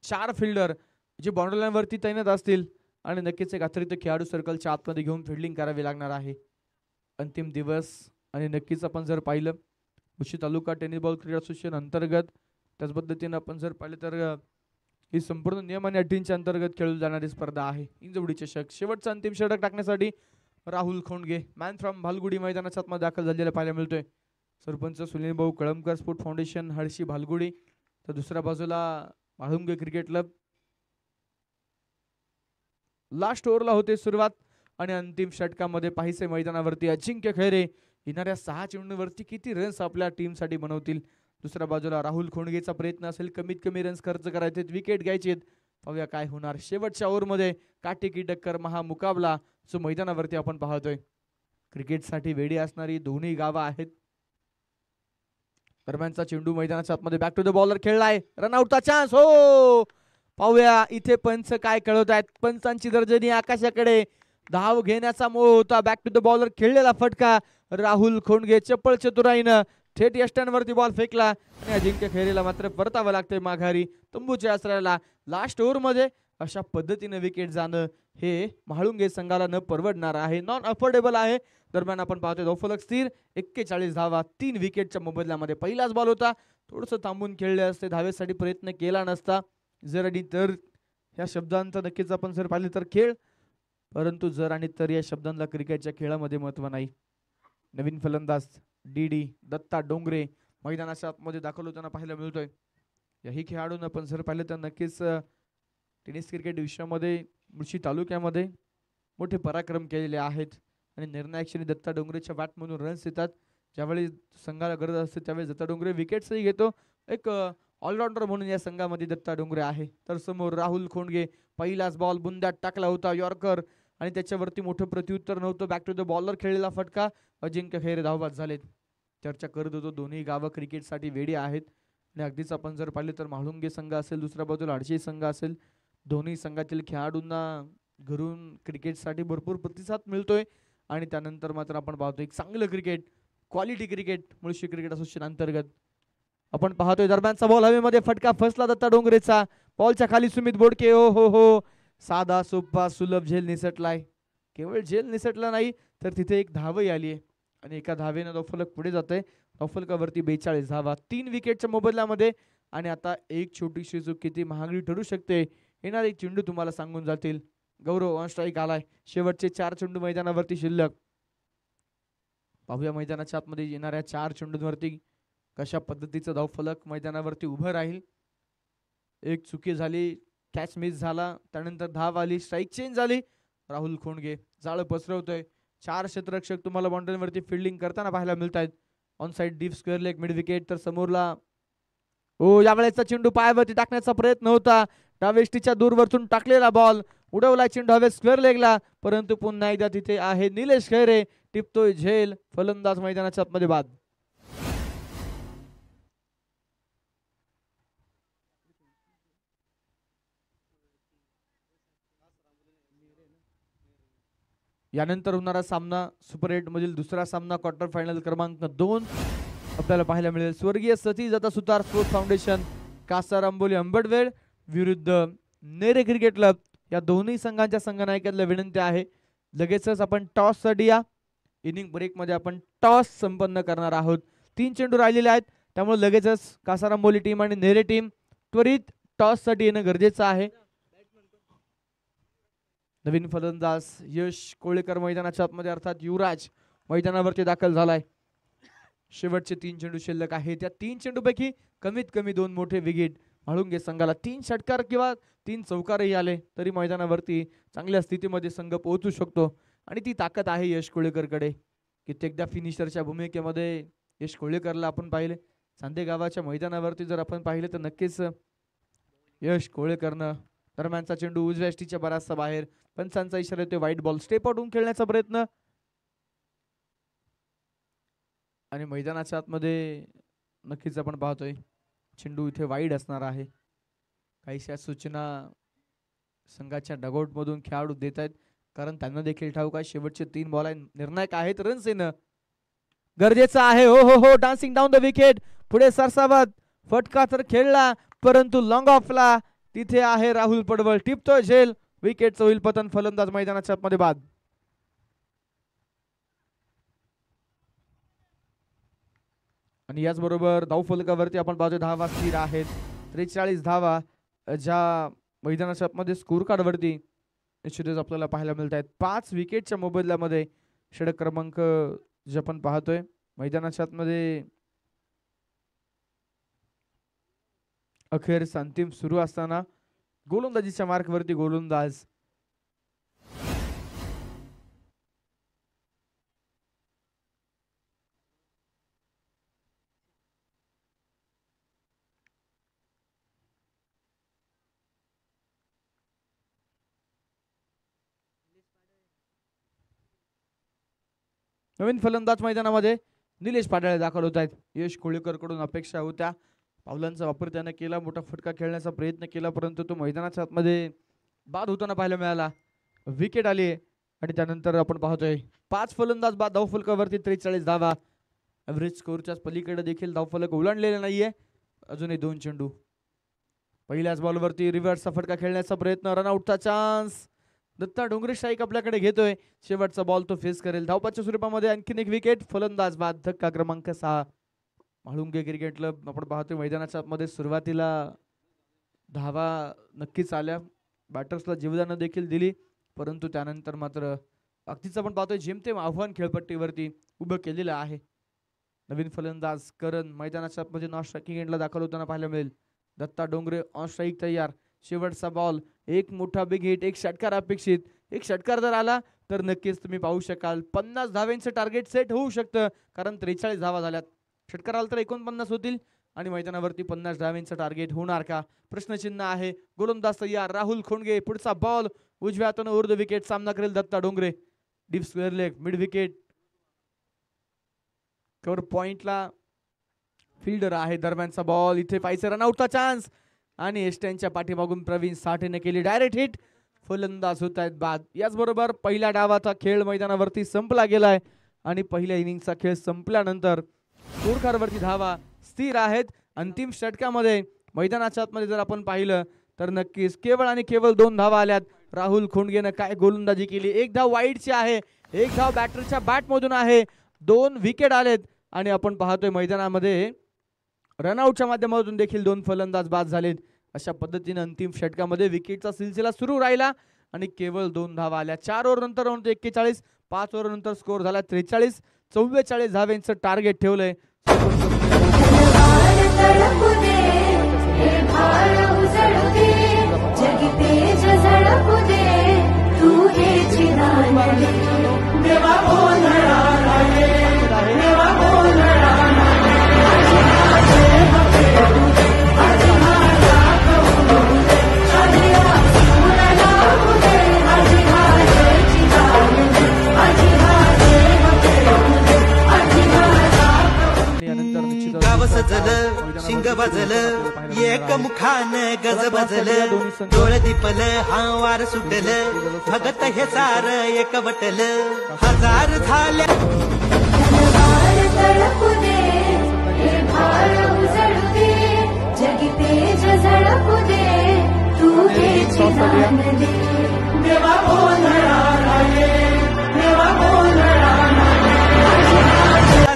Speaker 1: 4 फिल्डर जे बाउंड्री लाईनवरती तैनात असतील आणि नक्कीच एक अतिरिक्त खेळाडू सर्कलच्या आतमध्ये घेऊन फिल्डिंग करावी लागणार आहे. अंतिम दिवस आणि नक्कीच आपण जर पाहिलं मुळशी तालुका टेनिस बॉल क्रीडा असोसिएशन अंतर्गत त्याच पद्धतीने आपण जर पाहिलं तर ही संपूर्ण नियम आणि अटींच्या अंतर्गत खेळली जाणारी स्पर्धा आहे. इंजवडी चषक शेवटचा अंतिम षटक टाकण्यासाठी राहुल खोंडगे मॅन फ्रॉम भालगुडी मैदानाच्या आतमध्ये दाखल झालेला पाहायला मिळतोय. सरपंच सुनील भाऊ कळमकर स्पोर्ट फाउंडेशन हळशी भालगुडी तर दुसऱ्या बाजूला म्हाळुंगे क्रिकेट क्लब. लास्ट ओव्हरला होते सुरुवात आणि अंतिम षटकामध्ये पाहिसे मैदानावरती अजिंक्य खैरे येणाऱ्या 6 चेंडूवरती किती रन्स आपल्या टीमसाठी बनवतील. दुसऱ्या बाजूला राहुल खोंडगेचा प्रयत्न असेल कमीत कमी रन्स खर्च करायचे विकेट घ्यायचे. पाहूया काय होणार. शेवटच्या ओव्हरमध्ये काटेकी टक्कर महामुकाबला जो मैदानावरती आपण पाहतोय. क्रिकेटसाठी वेडी असणारी दोन्ही गावं आहेत. दरम्यानचा चेंडू मैदानाच्या आतमध्ये बॅक टू द बॉलर खेळलाय. रनआउटचा चान्स हो. पाहूया इथे पंच काय कळवत आहेत. पंचांची दर्जनी आकाशाकडे धाव घेण्याचा मोह होता. बॅक टू द बॉलर खेळलेला फटका राहुल खोंडगे चप्पल चतुराईनं थेट यष्टांवरती बॉल फेकला आणि अजिंक्य खैरेला मात्र परतावं लागतंय माघारी तंबूच्या आश्रयाला. लास्ट ओव्हर मध्ये अशा पद्धतीने विकेट जाणं हे म्हाळुंगे संघाला न परवडणार आहे. नॉन अफोर्डेबल आहे. दरम्यान आपण पाहतोय धावफलक स्थिर 41 धावा 3 विकेटच्या मोबदल्यामध्ये. पहिलाच बॉल होता. थोडंसं थांबून खेळले असते धावेसाठी प्रयत्न केला नसता जर आणि तर ह्या शब्दांचा नक्कीच आपण जर पाहिले तर खेळ परंतु जर आणि तर या शब्दांना क्रिकेटच्या खेळामध्ये महत्व नाही. नवीन फलंदाज डी दत्ता डोंगरे मैदानाच्या आतमध्ये दाखल होताना पाहायला मिळतोय. याही खेळाडूंना आपण जर पाहिलं तर नक्कीच टेनिस क्रिकेट विश्वामध्ये मुळशी तालुक्यामध्ये मोठे पराक्रम केलेले आहेत आणि निर्णायक क्षणी दत्ता डोंगरेच्या बॅट म्हणून रन्स येतात. ज्यावेळी संघाला गरज असते त्यावेळी दत्ता डोंगरे विकेट्सही घेतो. एक ऑलराऊंडर म्हणून या संघामध्ये दत्ता डोंगरे आहे. तर समोर राहुल खोंडगे पहिलाच बॉल बुंद्यात टाकला होता यॉर्कर आणि त्याच्यावरती मोठं प्रत्युत्तर नव्हतं. बॅक टू द बॉलर खेळलेला फटका अजिंक्य खैरे धावबाद झालेत. चर्चा करत होतो दोन्ही गावं क्रिकेटसाठी वेडी आहेत आणि अगदीच आपण जर पाहिले तर म्हाळुंगे संघ असेल दुसऱ्या बाजूला हडशी संघ असेल दोन्ही संघातील खेळाडूंना घरून क्रिकेटसाठी भरपूर प्रतिसाद मिळतोय आणि त्यानंतर मात्र आपण पाहतो एक चांगलं cricket quality cricket Mulshi cricket association अंतर्गत आपण पाहतोय. दरम्यानचा बॉल हवेमध्ये फटका फसला दत्ता डोंगरेचा. बॉलच्या खाली सुमित बोडके. ओ हो हो साधा सोपा सुलभ झेल निसटलाय. केवळ झेल निसटला नाही तर तिथे एक धावही आली आहे आणि एका धावेनं धावफलक पुढे जाते. धावफलकावरती 42 धावा 3 विकेटच्या मोबदल्यामध्ये आणि आता एक छोटीशी चूक किती महागडी ठरू शकते येणारे चेंडू तुम्हाला सांगून जातील. गौरव ऑन स्ट्राईक आलाय. शेवटचे 4 चेंडू मैदानावरती शिल्लक. पाहूया मैदानाच्या आतमध्ये येणाऱ्या 4 चेंडूंवरती कशा पद्धतीचं धावफलक मैदानावरती उभं राहील. एक चुकी झाली कॅच मिस झाला त्यानंतर धाव आली स्ट्राईक चेंज झाली. राहुल खोंडगे जाळं पसरवतोय. 4 क्षेत्ररक्षक तुम्हाला बाउंड्रीवरती फिल्डिंग करताना पाहायला मिळत आहेत. On side deep square leg mid wicket तर समोरला यावेळेचा चेंडू पायावरती टाकण्याचा प्रयत्न होता. डावेष्टीच्या दूरवरतून टाकलेला बॉल उडवला चेंडू हवे स्क्वेअर लेगला परंतु पुन्हा एकदा तिथे आहे निलेश खैरे टिपतोय झेल. फलंदाज मैदानाच्या आतमध्ये बाद. यानंतर होणारा सामना सुपर 8 मधील दुसरा सामना क्वार्टर फायनल क्रमांक 2 आपल्याला पाहायला मिळेल. स्वर्गीय सतीश दत्ता सुतार स्पोर्ट फाउंडेशन कासार आंबोली अंबडवेळ विरुद्ध नेरे क्रिकेट क्लब. या दोन्ही संघांच्या संघनायकांना विनंती आहे लगेचच आपण टॉस साठी या. इनिंग ब्रेक मध्ये आपण टॉस संपन्न करणार आहोत. 3 चेंडू राहिलेले आहेत त्यामुळे लगेचच कासार आंबोली टीम आणि नेरे टीम त्वरित टॉस साठी येणं गरजेचं आहे. नवीन फलंदाज यश कोळेकर मैदानाच्या आतमध्ये अर्थात युवराज मैदानावरती दाखल झालाय. शेवटचे 3 चेंडू शिल्लक आहे. त्या 3 चेंडूपैकी कमीत कमी 2 मोठे विकेट म्हाळुंगे संघाला 3 षटकार किंवा 3 चौकारही आले तरी मैदानावरती चांगल्या स्थितीमध्ये संघ पोहोचू शकतो आणि ती ताकद आहे यश कोळेकरकडे. कित्येकदा फिनिशरच्या भूमिकेमध्ये यश कोळेकरला आपण पाहिले. चांदेगावाच्या मैदानावरती जर आपण पाहिले तर नक्कीच यश कोळेकरनं दरम्यानचा चेंडू उजव्या यष्टीच्या बराचसा बाहेर. पंचांचा इशारा येतोय वाईट बॉल. स्टेप आउट होऊन खेळण्याचा प्रयत्न आणि मैदानाच्या आतमध्ये नक्कीच आपण पाहतोय चेंडू इथे वाईड असणार आहे. काहीशा सूचना संघाच्या डगआउट मधून खेळाडू देत आहेत कारण त्यांना देखील ठाऊक आहे शेवटचे 3 बॉल आहे निर्णायक आहेत. रन्स येणं गरजेचं आहे. हो हो हो डान्सिंग डाऊन द विकेट. पुढे सरसावत फटका तर खेळला परंतु लॉंग ऑफला तिथे आहे राहुल पडवळ. टिपतोय झेल. विकेटचं होईल पतन. फलंदाज मैदानाच्या आतमध्ये बाद. आणि याचबरोबर धावफलकावरती आपण पाहतोय धावा स्थिर आहेत. 43 धावा ज्या मैदानाच्या आतमध्ये स्कोर कार्ड वरती निश्चितच आपल्याला पाहायला मिळत आहेत. 5 विकेटच्या मोबदल्यामध्ये षटक क्रमांक जे आपण पाहतोय मैदानाच्या आतमध्ये अखेर अंतिम सुरू असताना गोलंदाजीच्या मार्कवरती गोलंदाज नवीन फलंदाज मैदानामध्ये निलेश पाडाळे दाखल होत आहेत. यश कोळेकर कडून अपेक्षा होत्या पावलांचा वापर त्याने केला. मोठा फटका खेळण्याचा प्रयत्न केला परंतु तो मैदानाच्या आतमध्ये बाद होताना पाहायला मिळाला. विकेट आली आणि त्यानंतर आपण पाहतोय 5 फलंदाज बाद. धावफलकावरती 43 धावा. एव्हरेज स्कोरच्या पलीकडे देखील धावफलक ओलांडलेला नाहीये. अजूनही 2 चेंडू. पहिल्याच बॉलवरती रिव्हर्सचा फटका खेळण्याचा प्रयत्न. रनआउटचा चान्स. दत्ता डोंगरे स्ट्राईक आपल्याकडे घेतोय. शेवटचा बॉल तो फेस करेल. धावपाच्या स्वरूपामध्ये आणखीन एक विकेट. फलंदाज बाद. धक्का क्रमांक 6. म्हाळुंगे क्रिकेट क्लब आपण पाहतोय मैदानाच्या आतमध्ये सुरुवातीला धावा नक्कीच आल्या. बॅटर्सला जीवदान देखील दिली परंतु त्यानंतर मात्र अगदीच आपण पाहतोय जेमतेम आव्हान खेळपट्टीवरती उभं केलेलं आहे. नवीन फलंदाज करण मैदानाच्या आतमध्ये नॉन स्ट्रायकिंग एंडला दाखल होताना पाहायला मिळेल. दत्ता डोंगरे ऑन स्ट्राईक तयार. शेवटचा बॉल. एक मोठा बिग हिट. एक षटकार अपेक्षित. एक षटकार जर आला तर नक्कीच तुम्ही पाहू शकाल 50 धाव्यांचं टार्गेट सेट होऊ शकतं कारण 43 धावा झाल्यात. षटकार आला तर 49 होतील आणि मैदानावरती 50 धाव्यांचं टार्गेट होणार का प्रश्नचिन्ह आहे. गोलंदाज तयार. राहुल खोंडगे. पुढचा बॉल उजव्या हाताने ओव्हर द विकेट. सामना करेल Datta Dongre. Deep square leg. Mid wicket. Cover पॉइंटला फिल्डर आहे. दरम्यानचा बॉल इथे पाहिजे. रनआउटचा चान्स आणि एस्टनच्या पाठीमागून प्रवीण साठेने केली डायरेक्ट हिट. फलंदाज होत आहेत बाद. याचबरोबर पहिल्या डावाचा खेळ मैदानावरती संपला गेलाय आणि पहिल्या इनिंगचा खेळ संपल्यानंतर स्कोरकार्डवरती धावा स्थिर आहेत. अंतिम षटकामध्ये मैदानाच्या आतमध्ये जर आपण पाहिलं तर नक्कीच केवळ आणि केवळ 2 धावा आल्यात. राहुल खोंडगेनं काय गोलंदाजी केली. 1 धाव वाईडची आहे. 1 धाव बॅटरच्या बॅटमधून आहे. 2 विकेट आलेत आणि आपण पाहतोय मैदानामध्ये रनआउटच्या माध्यमातून देखील 2 फलंदाज बाद झालेत. अशा पद्धतीने अंतिम षटकामध्ये विकेटचा सिलसिला सुरू राहिला आणि केवळ 2 धावा आल्या. 4 ओव्हर नंतर 41. 5 ओव्हर नंतर स्कोर झाला 43. 44 धाव्यांचं टार्गेट ठेवलंय.
Speaker 2: शिंग बजल एक मुखान गज बजल डोळ दिपल हा वार सुटल भगत हे सार एक वटल हजार झाल्या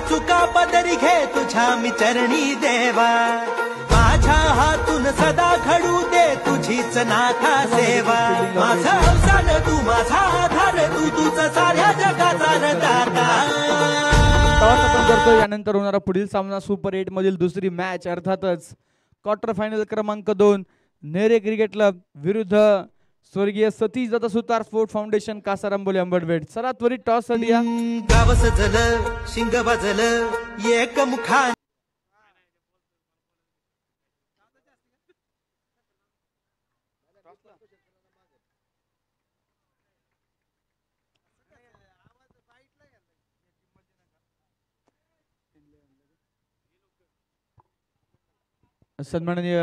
Speaker 2: चुका पदरी घे तुझ्या मी चरणी देवा माझ्या हातून सदा घडू दे तुझीच नाथा सेवा माझा अवसान तू माझा आधार तू तुझ साऱ्या जगाचा दाता
Speaker 1: टॉस आपण करतो. यानंतर होणारा पुढील सामना सुपर 8 मधील दुसरी मॅच अर्थातच क्वार्टर फायनल क्रमांक 2 नेरे क्रिकेट क्लब विरुद्ध स्वर्गीय सतीश दत्त सुतार स्पोर्ट फाउंडेशन कासारांबोली अंबडवेड. चला त्वरित टॉस साठी या.
Speaker 2: गाव सजलं शिंग वाजलं एक मुखा
Speaker 1: सन्माननीय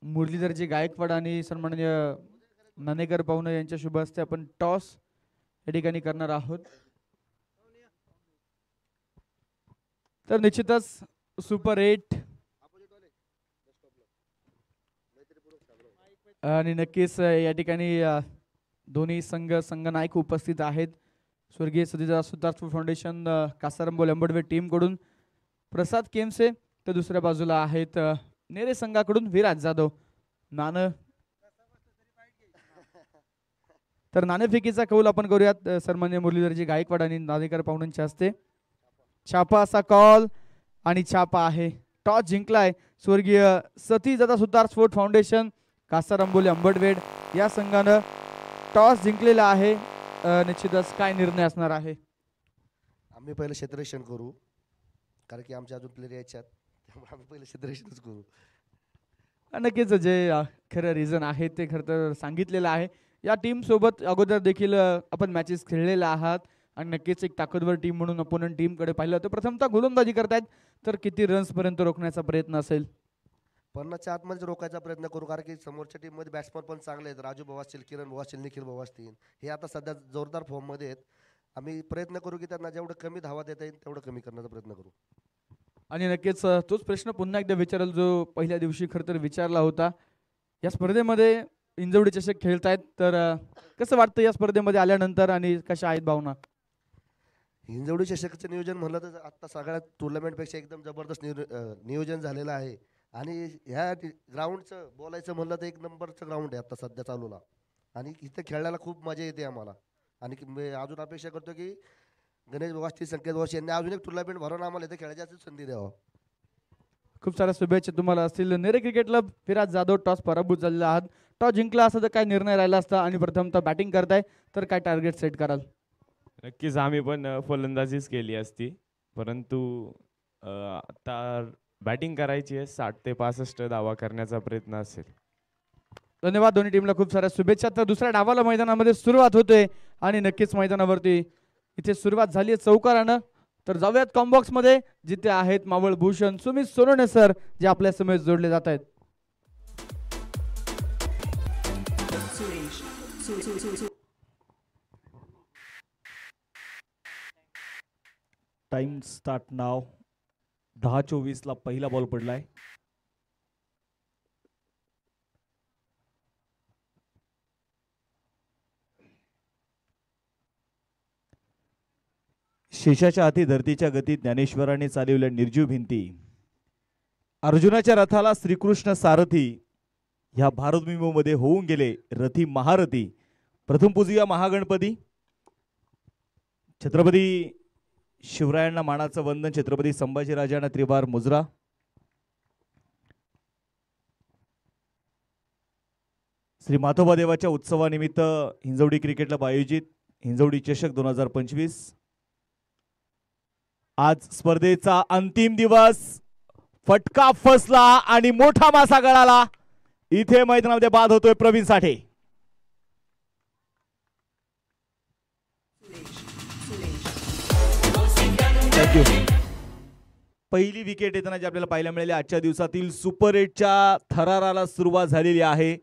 Speaker 1: मुरलीधरजी गायकवाड आणि सन्माननीय नाणेकर पाहुणे यांच्या शुभ हस्ते आपण टॉस या ठिकाणी करणार आहोत. तर निश्चितच सुपर 8 आणि नक्कीच या ठिकाणी दोन्ही संघनायक उपस्थित आहेत. स्वर्गीय सतीश सुतार स्पोर्ट फाउंडेशन कासारांबोली अंबडवेड टीम कडून प्रसाद केमसे, तर दुसऱ्या बाजूला आहेत नेरे संघाकडून विराज जाधव. तर नाणेफेकीचा कौल आपण करूयात सन्मान्य मुरलीधरजी गायकवाड आणि नाणेकर पाहुण्यांच्या हस्ते. छापा असा कॉल आणि छापा आहे. टॉस जिंकलाय स्वर्गीय सतीश दादा सुतार स्पोर्ट फाउंडेशन कासारांबोली अंबडवेड या संघानं टॉस जिंकलेला आहे. निश्चितच काय निर्णय असणार आहे.
Speaker 3: आम्ही पहिलं क्षेत्ररक्षण करू कारण की आमच्या अजून प्लेयर यायच्यात त्यामुळे आम्ही पहिलं क्षेत्ररक्षणच करू.
Speaker 1: नक्कीच जे खरं रिझन आहे ते खरं तर सांगितलेलं आहे. या टीम सोबत अगोदर देखील आपण मॅचेस खेळलेल्या आहात आणि नक्कीच एक ताकदवर टीम म्हणून अपोनंट टीमकडे पाहिलं तर प्रथमतः गोलंदाजी करतायत तर किती रन्स पर्यंत रोखण्याचा प्रयत्न असेल.
Speaker 3: 50च्या आतमध्ये रोखायचा प्रयत्न करू कारण की समोरच्या टीममध्ये बॅट्समन पण चांगले आहेत. राजू भाऊ असतील, किरण भाऊ असतील, निखिल भाऊ असतील, हे आता सध्या जोरदार फॉर्ममध्ये आहेत. आम्ही प्रयत्न करू की त्यांना जेवढं कमी धावा देता येईल तेवढं कमी करण्याचा प्रयत्न करू.
Speaker 1: आणि नक्कीच तोच प्रश्न पुन्हा एकदा विचारल जो पहिल्या दिवशी खरं तर विचारला होता. या स्पर्धेमध्ये इंजवडी चषक खेळतायत तर कसं वाटतं या स्पर्धेमध्ये आल्यानंतर आणि कशा आहेत भावना.
Speaker 3: हिंजवडी चषकचं नियोजन म्हणलं तर आता सगळ्या टुर्नामेंटपेक्षा एकदम जबरदस्त नियोजन झालेलं आहे आणि ह्या ग्राउंडचं बोलायचं म्हणलं तर एक नंबरचं ग्राउंड आहे आता सध्या चालूला आणि इथं खेळायला खूप मजा येते आम्हाला. आणि मी अजून अपेक्षा करतो की गणेश भाऊ असतील, संकेत भाऊ यांनी अजून एक टुर्नामेंट भरून आम्हाला इथे खेळायची संधी द्यावा.
Speaker 1: खूप साऱ्या शुभेच्छा तुम्हाला असतील. Nere cricket club Viraj Jadhav toss पराभूत झालेला आहात. टॉस जिंकला असता तर काय निर्णय राहिला असता आणि प्रथमतः बॅटिंग करताय तर काय टार्गेट सेट कराल.
Speaker 4: नक्कीच आम्ही पण फलंदाजीच केली असती परंतु आता बॅटिंग करायची आहे. 60 ते 65 धावा करण्याचा प्रयत्न असेल.
Speaker 1: धन्यवाद दोन्ही टीमला खूप साऱ्या शुभेच्छा. तर दुसऱ्या डावाला मैदानामध्ये सुरुवात होते आणि नक्कीच मैदानावरती इथे सुरुवात झाली आहे चौकारानं. तर जाऊयात कॉम्बॉक्स मध्ये जिथे आहेत मावळ भूषण सुमित सोनवणे सर जे आपल्या समेत जोडले जात आहेत.
Speaker 5: टाइम स्टार्ट नाव. 10:24 ला पहिला बॉल पडलाय. शेषाच्या हाती धरतीच्या गतीत ज्ञानेश्वराने चालवल्या निर्जीव भिंती. अर्जुनाच्या रथाला श्रीकृष्ण सारथी. ह्या भारतभूमीमध्ये होऊन गेले रथी महारथी. प्रथम पूजूया महागणपती. छत्रपती शिवरायांना मानाचं वंदन. छत्रपती संभाजीराजांना त्रिवार मुजरा. श्री माधोबा देवाच्या उत्सवानिमित्त हिंजवडी क्रिकेट क्लब आयोजित हिंजवडी चषक 2025. आज स्पर्धेचा अंतिम दिवस. फटका फसला आणि मोठा मासा गळाला. इथे मैदानामध्ये बाद होतोय प्रवीण साठे. पहिली विकेट येताना जे आपल्याला पाहायला मिळाली आजच्या दिवसातील सुपर 8च्या थराराला सुरुवात झालेली आहे.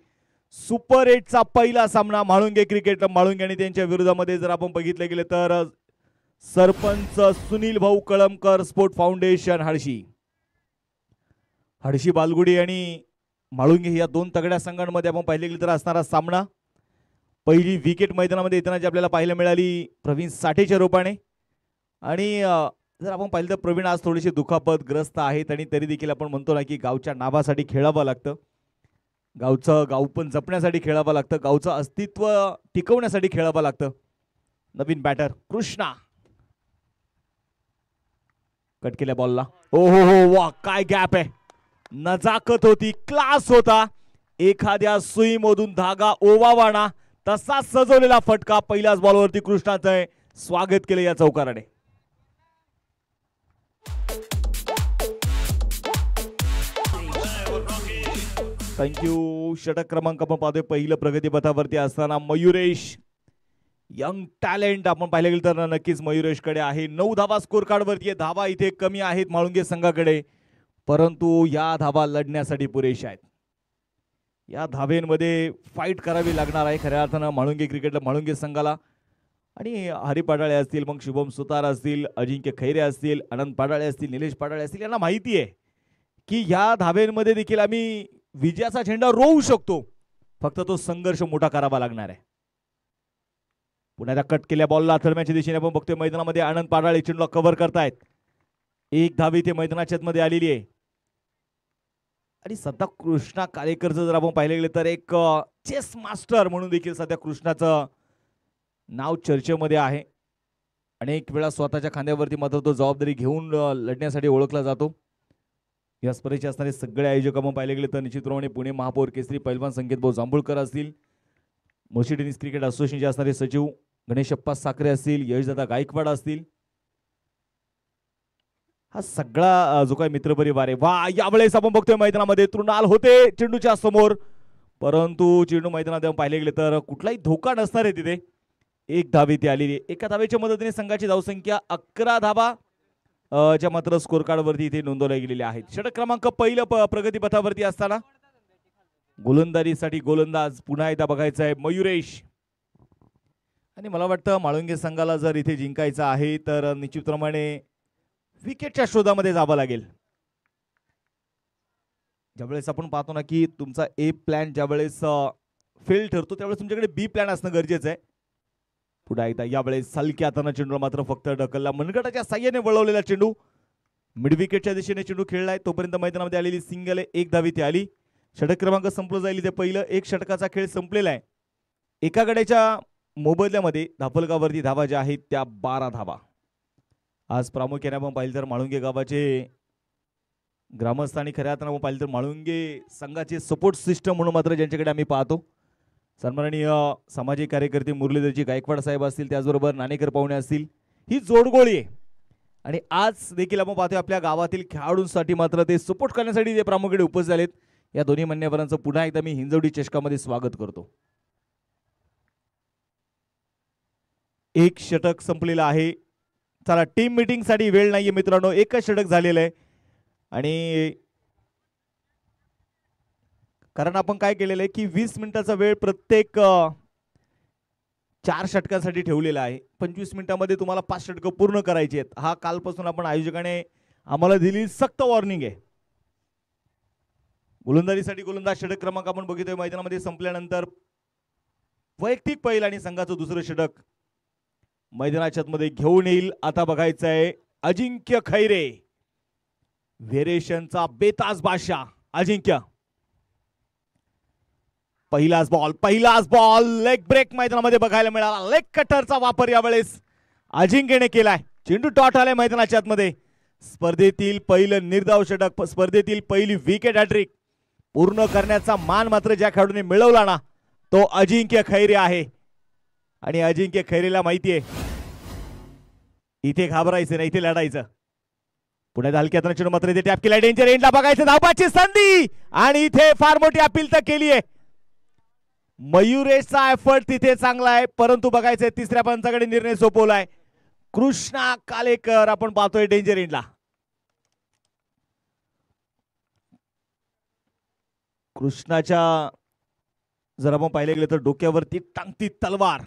Speaker 5: सुपर 8चा पहिला सामना म्हाळुंगे क्रिकेट क्लब म्हाळुंगे आणि त्यांच्या विरोधामध्ये जर आपण बघितले गेले तर सरपंच सुनील भाऊ कळमकर स्पोर्ट फाउंडेशन हडशी. हडशी बालगुडी आणि म्हाळुंगे या दोन तगड्या संघांमध्ये आपण पाहिले गेले तर असणारा सामना. पहिली विकेट मैदानामध्ये येताना जी आपल्याला पाहायला मिळाली प्रवीण साठेच्या रूपाने आणि जर आपण पाहिलं तर प्रवीण आज थोडीशी दुखापत ग्रस्त आहेत आणि तरी देखील आपण म्हणतो ना की गावच्या नावासाठी खेळावं लागतं, गावचं गाव पण जपण्यासाठी खेळावं लागतं, गावचं अस्तित्व टिकवण्यासाठी खेळावं लागतं. नवीन बॅटर कृष्णा कट केल्या बॉलला. ओ हो हो वा काय गॅप आहे, नजाकत होती, क्लास होता. एखाद्या सुईमधून धागा ओवावाना तसा सजवलेला फटका पहिल्याच बॉलवरती कृष्णाचं स्वागत केलं या चौकाराने. थँक्यू. षटक क्रमांक आपण पाहतोय पहिलं प्रगतीपथावरती असताना मयुरेश, यंग टॅलेंट आपण पाहिलं गेलं तर नक्कीच मयुरेशकडे आहे. 9 धावा स्कोर कार्ड वरती आहे. धावा इथे कमी आहेत म्हाळुंगे संघाकडे, परंतु या धावा लढण्यासाठी पुरेशा आहेत. या धावेंमध्ये फाईट करावी लागणार आहे खऱ्या अर्थानं म्हाळुंगे क्रिकेटला, म्हाळुंगे संघाला. आणि हरी पाडाळे असतील, मग शुभम सुतार असतील, अजिंक्य खैरे असतील, आनंद पाडाळे असतील, निलेश पाडाळे असतील, यांना माहिती आहे की या धावेंमध्ये देखील आम्ही विजयाचा झेंडा रोवू शकतो, फक्त तो संघर्ष मोठा करावा लागणार आहे. पुन्हा कट केल्या बॉलला थर्म्याच्या दिशेने आपण बघतोय मैदानामध्ये आनंद पाडाळे चेंडूला कव्हर करतायत. एक धावी ते मैदानाच्या मध्ये आलेली आहे. आणि सध्या कृष्णा कालेकरचं जर आपण पाहिलं गेलं तर एक चेस मास्टर म्हणून देखील सध्या कृष्णाचं नाव चर्चेमध्ये आहे. अनेक वेळा स्वतःच्या खांद्यावरती मात्र तो जबाबदारी घेऊन लढण्यासाठी ओळखला जातो. या स्पर्धेचे असणारे सगळे आयोजक आपण पाहिले गेले तर निश्चितप्रमाणे पुणे महापौर केसरी पैलवान संकेत भाऊ जांभूळकर असतील, मुळशी टेनिस क्रिकेट असोसिएशनचे असणारे सचिव गणेशप्पा साखरे असतील, यशदादा गायकवाड असतील. हा सगळा जो काही मित्रपरिवार आहे, वा यावेळेस आपण बघतोय मैदानामध्ये तृणाल होते चेंडूच्या समोर, परंतु चेंडू मैदानात पाहिले गेले तर कुठलाही धोका नसणार आहे तिथे. एक धाव इथे आलेली आहे. एका धावेच्या मदतीने संघाची धावसंख्या 11 धावा ज्या मात्र स्कोर कार्ड वरती इथे नोंदवल्या गेलेल्या आहेत. षटक क्रमांक पहिलं प्रगतीपथावरती असताना गोलंदाजीसाठी गोलंदाज पुन्हा एकदा बघायचा आहे मयुरेश. आणि मला वाटतं म्हाळुंगे संघाला जर इथे जिंकायचं आहे तर निश्चितप्रमाणे विकेटच्या शोधामध्ये जावं लागेल. ज्यावेळेस आपण पाहतो ना की तुमचा ए प्लॅन ज्यावेळेस फेल ठरतो त्यावेळेस तुमच्याकडे बी प्लॅन असणं गरजेचं आहे. पुन्हा एकदा यावेळेस हलक्या हाताने चेंडूला मात्र फक्त ढकलला. मनगटाच्या साह्याने वळवलेला चेंडू मिड विकेटच्या दिशेने चेंडू खेळलाय. तोपर्यंत मैदानामध्ये आलेली सिंगल आहे, एक धाव इथे आली. षटक क्रमांक संपलं जाईल. ते पहिलं एक षटकाचा खेळ संपलेला आहे. एका गड्याच्या मोबदल्यामध्ये धापलगावरती धावा ज्या आहेत त्या 12 धावा. आज प्रामुख्याने आपण पाहिलं तर म्हाळुंगे गावाचे ग्रामस्थ आणि खऱ्या अर्थानं आपण पाहिलं तर म्हाळुंगे संघाचे सपोर्ट सिस्टम म्हणून मात्र ज्यांच्याकडे आम्ही पाहतो सन्माननीय सामाजिक कार्यकर्ते मुरलीधरजी गायकवाड साहेब असतील, त्याचबरोबर नाणेकर पाहुणे असतील, ही जोडगोळी आहे. आणि आज देखील आपण पाहतोय आपल्या गावातील खेळाडूंसाठी मात्र ते सपोर्ट करण्यासाठी ते प्रामुख्याने उपस्थित झालेत. या दोन्ही मान्यवरांचं पुन्हा एकदा मी हिंजवडी चषकामध्ये स्वागत करतो. एक षटक संपलेलं आहे. चला टीम मीटिंग साठी वेळ नाहीये मित्रांनो, एकच षटक झालेलं आहे. आणि कारण आपण काय केलेलं आहे की 20 मिनिटाचा वेळ प्रत्येक 4 षटकांसाठी ठेवलेला आहे. 25 मिनिटांमध्ये तुम्हाला 5 षटकं पूर्ण करायची आहेत. हा कालपासून आपण आयोजकाने आम्हाला दिली सक्त वॉर्निंग आहे. गोलंदाजीसाठी गोलंदाज षटक क्रमांक आपण बघितोय मैदानामध्ये संपल्यानंतर वैयक्तिक पहिलं आणि संघाचं दुसरं षटक मैदानाच्या मध्ये घेऊन येईल. आता बघायचं आहे अजिंक्य खैरे, व्हेरिएशनचा बेताज बादशाह अजिंक्य. पहिलाच बॉल लेग ब्रेक मैदानामध्ये बघायला मिळाला. लेग कटरचा वापर यावेळेस अजिंक्यने केलाय. चेंडू डॉट आलाय मैदानाच्या आतमध्ये. स्पर्धेतील पहिलं निर्धाव षटक, स्पर्धेतील पहिली विकेट हॅट्रिक पूर्ण करण्याचा मान मात्र ज्या खेळाडूने मिळवला ना तो अजिंक्य खैरे आहे. आणि अजिंक्य खैरेला माहितीये इथे घाबरायचं नाही, इथे लढायचं. पुण्यात हलक्यात चेंडू मात्र इथे टॅप केला. डेंजर एंडला बघायचं, धावबाची संधी आणि इथे फार मोठी अपील तर केली आहे. मयुरेशचा एफर्ट तिथे चांगला आहे, परंतु बघायचंय तिसऱ्या पंचाकडे निर्णय सोपवलाय. कृष्णा कालेकर आपण पाहतोय डेंजर एंडला. कृष्णाच्या जर आपण पाहिले गेले तर डोक्यावरती टांगती तलवार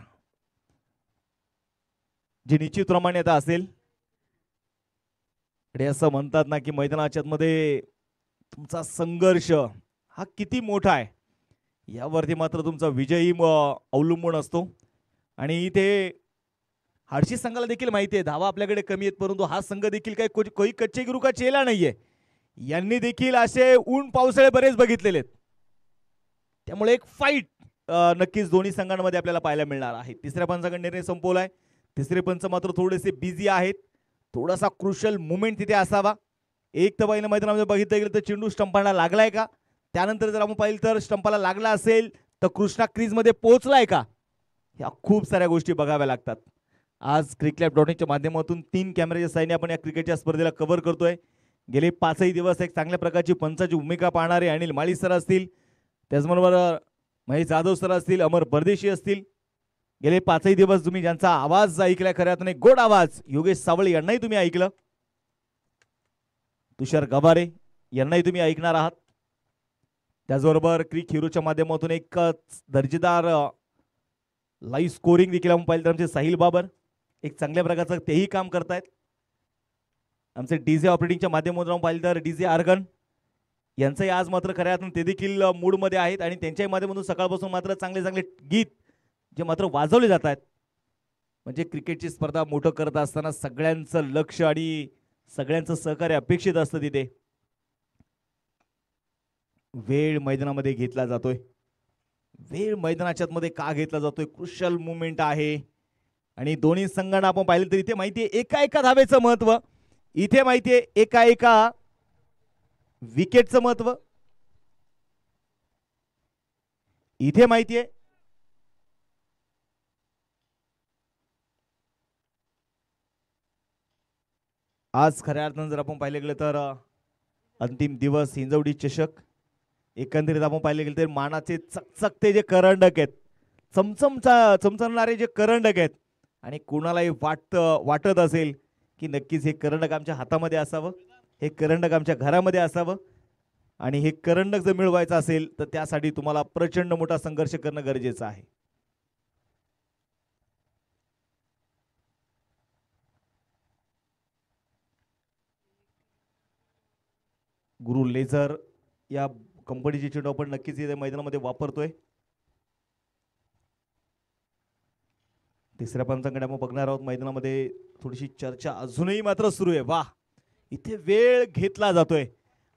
Speaker 5: जी निश्चितप्रमाणे आता असेल. असं म्हणतात ना की मैदानाच्या मध्ये तुमचा संघर्ष हा किती मोठा आहे यावरती मात्र तुमचा विजयी अवलंबून असतो. आणि इथे हाडशी संघाला देखील माहिती आहे धावा आपल्याकडे कमी आहेत, परंतु हा संघ देखील काही कोई कच्चे गिरू का चेला नाहीये. यांनी देखील असे ऊन पावसाळे बरेच बघितलेले आहेत. त्यामुळे एक फाईट नक्कीच दोन्ही संघांमध्ये आपल्याला पाहायला मिळणार आहे. तिसऱ्या पंचांकडे निर्णय संपवलाय. तिसरे पंच मात्र थोडेसे बिझी आहेत. थोडासा क्रुशियल मुवमेंट तिथे असावा. एक तर पहिल्या मैदानामध्ये बघितलं गेलं तर चेंडू स्टंपाला लागलाय का, त्यानंतर जर आपण पाहिलं तर स्टंपाला लागला असेल तर कृष्णा क्रीजमध्ये पोहोचलाय का, ह्या खूप साऱ्या गोष्टी बघाव्या लागतात. आज cricket.in माध्यमातून 3 कॅमेऱ्याच्या साहाय्याने आपण या क्रिकेटच्या स्पर्धेला कव्हर करतोय. गेले 5ही दिवस एक चांगल्या प्रकारची पंचाची भूमिका पाहणारे अनिल माळी सर असतील, त्याचबरोबर महेश जाधव सर असतील, अमर परदेशी असतील. गेले 5ही दिवस तुम्ही ज्यांचा आवाज ऐकलाय, खऱ्या अर्थाने गोड आवाज, योगेश सावळे यांनाही तुम्ही ऐकलं, तुषार गवारे यांनाही तुम्ही ऐकणार आहात. त्याचबरोबर क्रिक हिरोच्या माध्यमातून एक दर्जेदार लाईव्ह स्कोरिंग देखील आपण पाहिलं तर आमचे साहिल बाबर एक चांगल्या प्रकारचं तेही काम करतायत. आमचे डीजे ऑपरेटिंगच्या माध्यमातून आपण पाहिलं तर डीजे आर्गन यांचंही आज मात्र खऱ्या अर्थाने ते देखील मूडमध्ये आहेत आणि त्यांच्याही माध्यमातून सकाळपासून मात्र चांगले चांगले गीत जे मात्र वाजवले जात आहेत. म्हणजे क्रिकेटची स्पर्धा मोठं करत असताना सगळ्यांचं लक्ष आणि सगळ्यांचं सहकार्य अपेक्षित असतं. तिथे वेळ मैदानामध्ये घेतला जातोय. वेळ मैदानाच्या मध्ये का घेतला जातोय, क्रुशियल मुवमेंट आहे आणि दोन्ही संघांना आपण पाहिलं तर इथे माहितीये एका एका धावेचं महत्व, इथे माहितीये एका एका विकेटचं महत्व, इथे माहितीये आज खऱ्या अर्थानं जर आपण पाहिलं गेलं तर अंतिम दिवस हिंजवडी चषक. एकंदरीत आपण पाहिलं गेलं तर मानाचे चकचकते जे करंडक आहेत, चमचमणारे जे करंडक आहेत आणि कुणालाही वाटत असेल की नक्कीच हे करंडक आमच्या हातामध्ये असावं, हे करंडक आमच्या घरामध्ये असावं आणि हे करंडक जर मिळवायचं असेल तर त्यासाठी तुम्हाला प्रचंड मोठा संघर्ष करणं गरजेचं आहे. गुरु लेझर या कंपनीची चेंडू आपण नक्कीच इथे मैदानामध्ये वापरतोय. तिसऱ्या पंचांकडे आपण बघणार आहोत. मैदानामध्ये थोडीशी चर्चा अजूनही मात्र सुरू आहे. वाह, इथे वेळ घेतला जातोय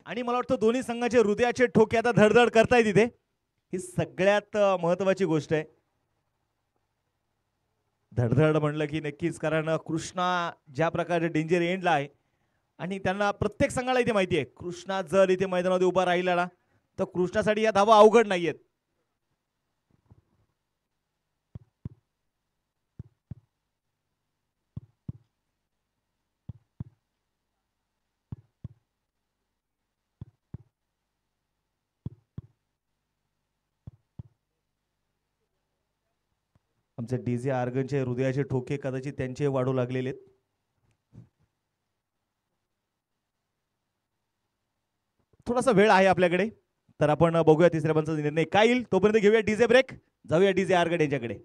Speaker 5: आणि मला वाटतं दोन्ही संघाचे हृदयाचे ठोके आता धडधड करतायत इथे. ही सगळ्यात महत्वाची गोष्ट आहे. धडधड म्हणलं की नक्कीच, कारण कृष्णा ज्या प्रकारे डेंजर एंडला आहे आणि त्यांना प्रत्येक संघाला इथे माहिती आहे कृष्णा जर इथे मैदानामध्ये उभा राहिला ना तर कृष्णासाठी या धावा अवघड नाहीयेत. आमचे डीजे आर्गनचे हृदयाचे ठोके कदाचित त्यांचे वाढू लागलेले आहेत. थोडासा वेळ आहे आपल्याकडे, तर आपण बघूया तिसऱ्या पंचाचा निर्णय काय येईल. तोपर्यंत घेऊया डीजे ब्रेक, जाऊया डीजे आर्गन यांच्याकडे.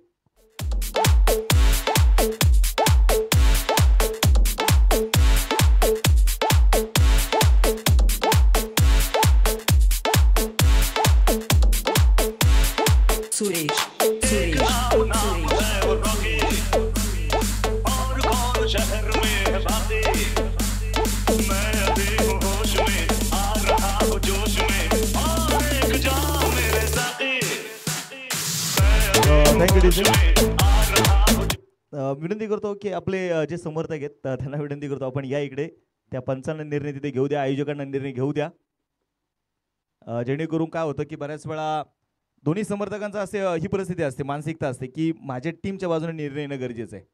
Speaker 6: सुरेश
Speaker 5: विनंती करतो की आपले जे समर्थक आहेत त्यांना विनंती करतो आपण या इकडे, त्या पंचांना निर्णय तिथे घेऊ द्या, आयोजकांना निर्णय घेऊ द्या. जेणेकरून काय होतं की बऱ्याच वेळा दोन्ही समर्थकांचा असे ही परिस्थिती असते, मानसिकता असते की माझ्या टीमच्या बाजूने निर्णय येणं गरजेचं आहे.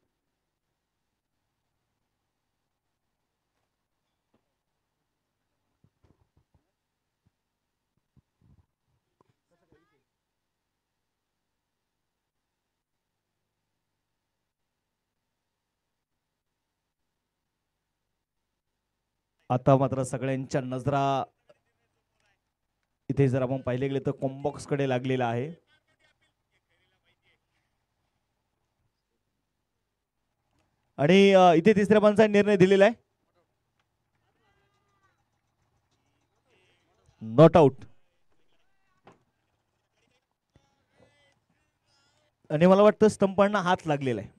Speaker 5: आता मात्र सगळ्यांच्या नजरा इथे जर आपण पाहिले गेले तर कॉम्बॉक्स कडे लागलेला आहे. आणि इथे तिसऱ्या पंचाने निर्णय दिलेला आहे नॉट आउट. आणि मला वाटतं स्टंपांना हात लागलेला आहे.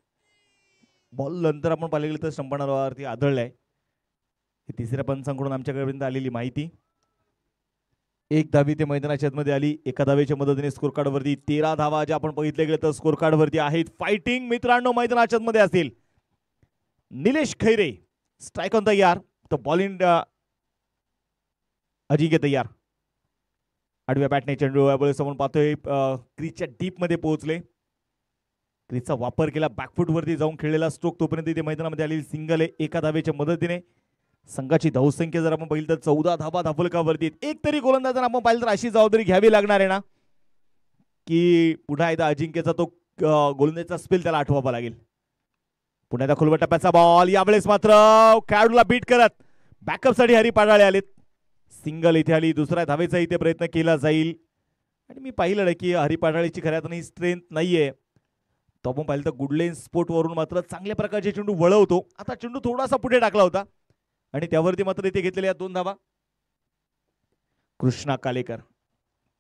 Speaker 5: बॉल नंतर आपण पाहिलं गेलं तर स्टंपणावरती आदळलाय. ही तिसऱ्या पंचांकडून आमच्याकडे आलेली माहिती. एक धावी ते मैदानाच्या आतमध्ये आली. एका धावेच्या मदतीने स्कोर कार्ड वरती 13 धावा ज्या आपण बघितले गेले तर स्कोर कार्ड वरती आहेत. फायटिंग मित्रांनो मैदानाच्या आतमध्ये असतील. निलेश खैरे स्ट्राइक ऑन तयार. तर बॉलिंग अजिंक्य तयार. आडव्या बॅटने चेंडू यावेळेस आपण पाहतोय क्रीजच्या डीप मध्ये पोहोचले. क्रीजचा वापर केला. बॅकफुट वरती जाऊन खेळलेला स्ट्रोक तोपर्यंत इथे मैदानामध्ये आलेली सिंगल आहे. एका धावेच्या मदतीने संघाची धावसंख्या जर आपण पाहिली तर 14 धावा धावफलकावरती. एक तरी गोलंदाज जर आपण पाहिलं तर अशी जबाबदारी घ्यावी लागणार आहे ना की पुन्हा एकदा अजिंक्यचा तो गोलंदाजीचा स्पेल त्याला आठवावा लागेल. पुन्हा एकदा खुलवट टप्प्याचा बॉल. यावेळेस मात्र खेळाडूला बीट करत बॅकअप साठी हरी पाडाळे आलेत. सिंगल इथे आली. दुसऱ्या धावेचा इथे प्रयत्न केला जाईल. आणि मी पाहिलं की हरी पाडाळेची खऱ्या अर्थाने स्ट्रेंथ नाहीये. तो आपण पाहिलं तर गुडलेन स्पोर्ट वरून मात्र चांगल्या प्रकारचे चेंडू वळवतो. आता चेंडू थोडासा पुढे टाकला होता आणि त्यावरती मात्र इथे घेतलेल्या 2 धावा. कृष्णा कालेकर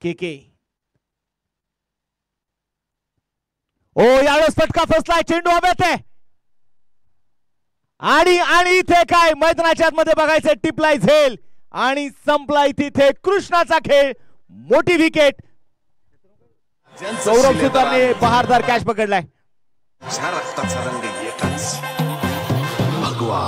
Speaker 5: के ओ यावेळेस फटका फसलाय. चेंडू हवेत आहे आणि इथे काय मैदानाच्या आतमध्ये बघायचं टिपलाय झेल आणि संपला इथे कृष्णाचा खेळ. मोठी विकेट. सौरभ सुतारने बहारदार कॅच पकडलाय.
Speaker 7: रक्ताचा रंग एकच भगवा.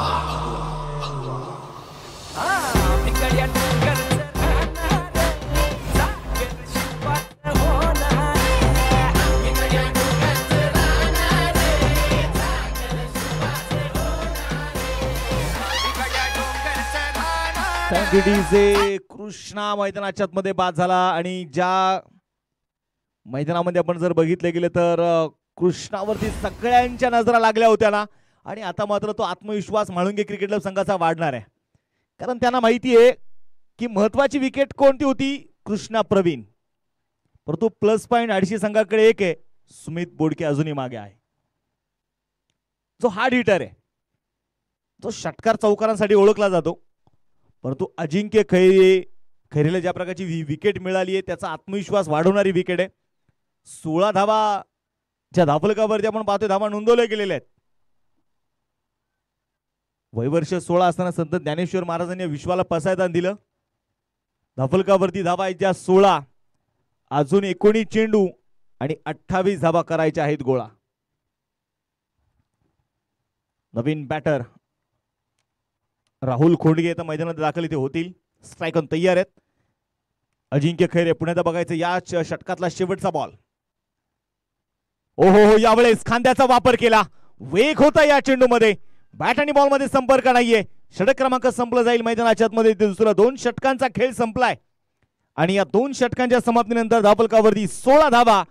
Speaker 5: कृष्णा मैदानाच्या मध्ये बाद झाला. आणि ज्या मैदानामध्ये आपण जर बघितले गेले तर कृष्णावरती सगळ्यांच्या नजरा लागल्या होत्या ना. आणि आता मात्र तो आत्मविश्वास म्हाळुंगे क्रिकेट क्लब संघाचा वाढणार आहे. कारण त्यांना माहिती आहे की महत्वाची विकेट कोणती होती. कृष्णा प्रवीण. परंतु प्लस पॉइंट 250 संघाकडे एक आहे. सुमित बोडके अजूनही मागे आहे. जो हार्ड हिटर आहे. जो षटकार चौकारांसाठी ओळखला जातो. परंतु अजिंक्य खैरेला ज्या प्रकारची विकेट मिळाली आहे त्याचा आत्मविश्वास वाढवणारी विकेट आहे. 16 धावा ज्या धावफलकावरती आपण पाहतोय धावा नोंदवल्या गेलेल्या आहेत. वयवर्ष 16 असताना संत ज्ञानेश्वर महाराजांनी विश्वाला पसायदान दिलं. धावफलकावरती धावा आहेत ज्या 16. अजून 19 चेंडू आणि 28 धावा करायच्या आहेत गोळा. नवीन बॅटर राहुल खोंडगे आता मैदानात दाखल इथे होतील. स्ट्राइक ऑन तयार आहेत. अजिंक्य खैरे पुण्यात बघायचं या षटकातला शेवटचा बॉल. ओहो यावेळेस खांद्याचा वापर केला. वेग होता या चेंडू मध्ये. बॅट आणि बॉल मध्ये संपर्क नाहीये. षटक क्रमांक संपला जाईल मैदानाच्या आतमध्ये. दुसरा 2 षटकांचा खेळ संपलाय आणि या 2 षटकांच्या समाप्तीनंतर धावफलकावरती 16 धावा.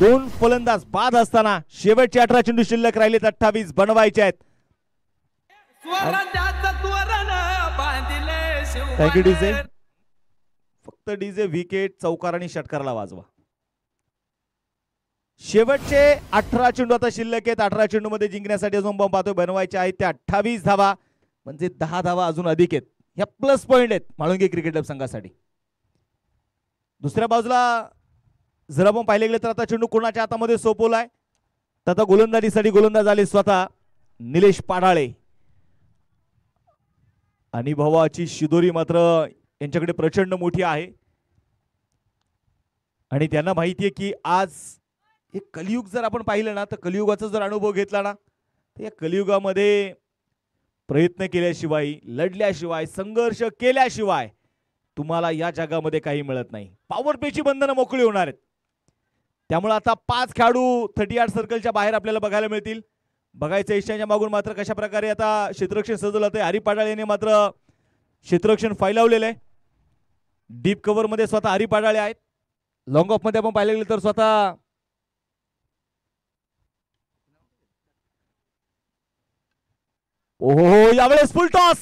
Speaker 5: 2 फलंदाज बाद असताना शेवटचे 18 चेंडू शिल्लक राहिलेत. 28 बनवायचे आहेत. Thank you DJ. फक्त डीजे विकेट चौकार आणि षटकाराला वाजवा. शेवटचे 18 चेंडू आता शिल्लक आहेत. 18 चेंडू मध्ये जिंकण्यासाठी अजून पाहतोय बनवायचे आहेत त्या 28 धावा. म्हणजे 10 धावा अजून अधिक आहेत. ह्या प्लस पॉइंट आहेत म्हाळुंगे क्रिकेट क्लब संघासाठी. दुसऱ्या बाजूला जर आपण पाहिले गेले तर आता चेंडू कोणाच्या हातामध्ये सोपवलाय तर आता गोलंदाजीसाठी गोलंदाज आले स्वतः निलेश पाडाळे. अनुभवाची शिदोरी मात्र यांच्याकडे प्रचंड मोठी आहे आणि त्यांना माहिती आहे की आज हे कलियुग जर आपण पाहिलं ना तर कलियुगाचा जर अनुभव घेतला ना तर या कलियुगामध्ये प्रयत्न केल्याशिवाय, लढल्याशिवाय, संघर्ष केल्याशिवाय तुम्हाला या जगामध्ये काही मिळत नाही. पॉवर प्लेची बंधनं मोकळी होणार आहेत. त्यामुळे आता 5 खेळाडू 38 सर्कलच्या बाहेर आपल्याला बघायला मिळतील. बघायचं ईशान्या मागून मात्र कशा प्रकारे आता क्षेत्ररक्षण सजवलं जातंय. हरी पाडाळे यांनी मात्र क्षेत्ररक्षण फैलावलेलं आहे. डीप कव्हर मध्ये स्वतः हरी पाडाळे आहेत. लॉंग ऑफ मध्ये आपण पाहिलं गेलं तर स्वतः ओहो यावेळेस फुल टॉस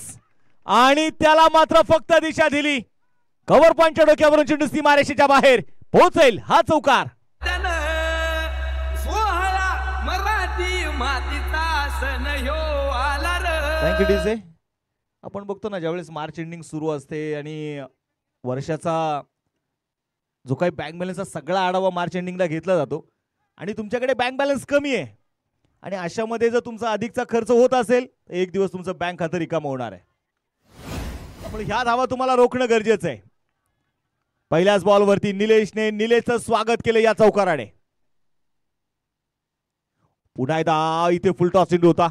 Speaker 5: आणि त्याला मात्र फक्त दिशा दिली. कव्हर पॉइंटच्या डोक्यावरून चेंडू सीमारेषेच्या बाहेर पोहोचेल हा चौकार. Thank you DJ. आपण बघतो ना ज्यावेळेस मार्च एंडिंग सुरू असते आणि वर्षाचा जो काही बँक बॅलन्सचा सगळा आढावा मार्च एंडिंगला घेतला जातो आणि तुमच्याकडे बँक बॅलन्स कमी आहे आणि अशामध्ये जर तुमचा अधिकचा खर्च होत असेल तर एक दिवस तुमचं बँक खातं रिकामं होणार आहे. त्यामुळे ह्या धावा तुम्हाला रोखणं गरजेचं आहे. पहिल्याच बॉलवरती निलेशचं स्वागत केलं या चौकाराने. पुन्हा एकदा इथे फुलटॉस चेंडू होता.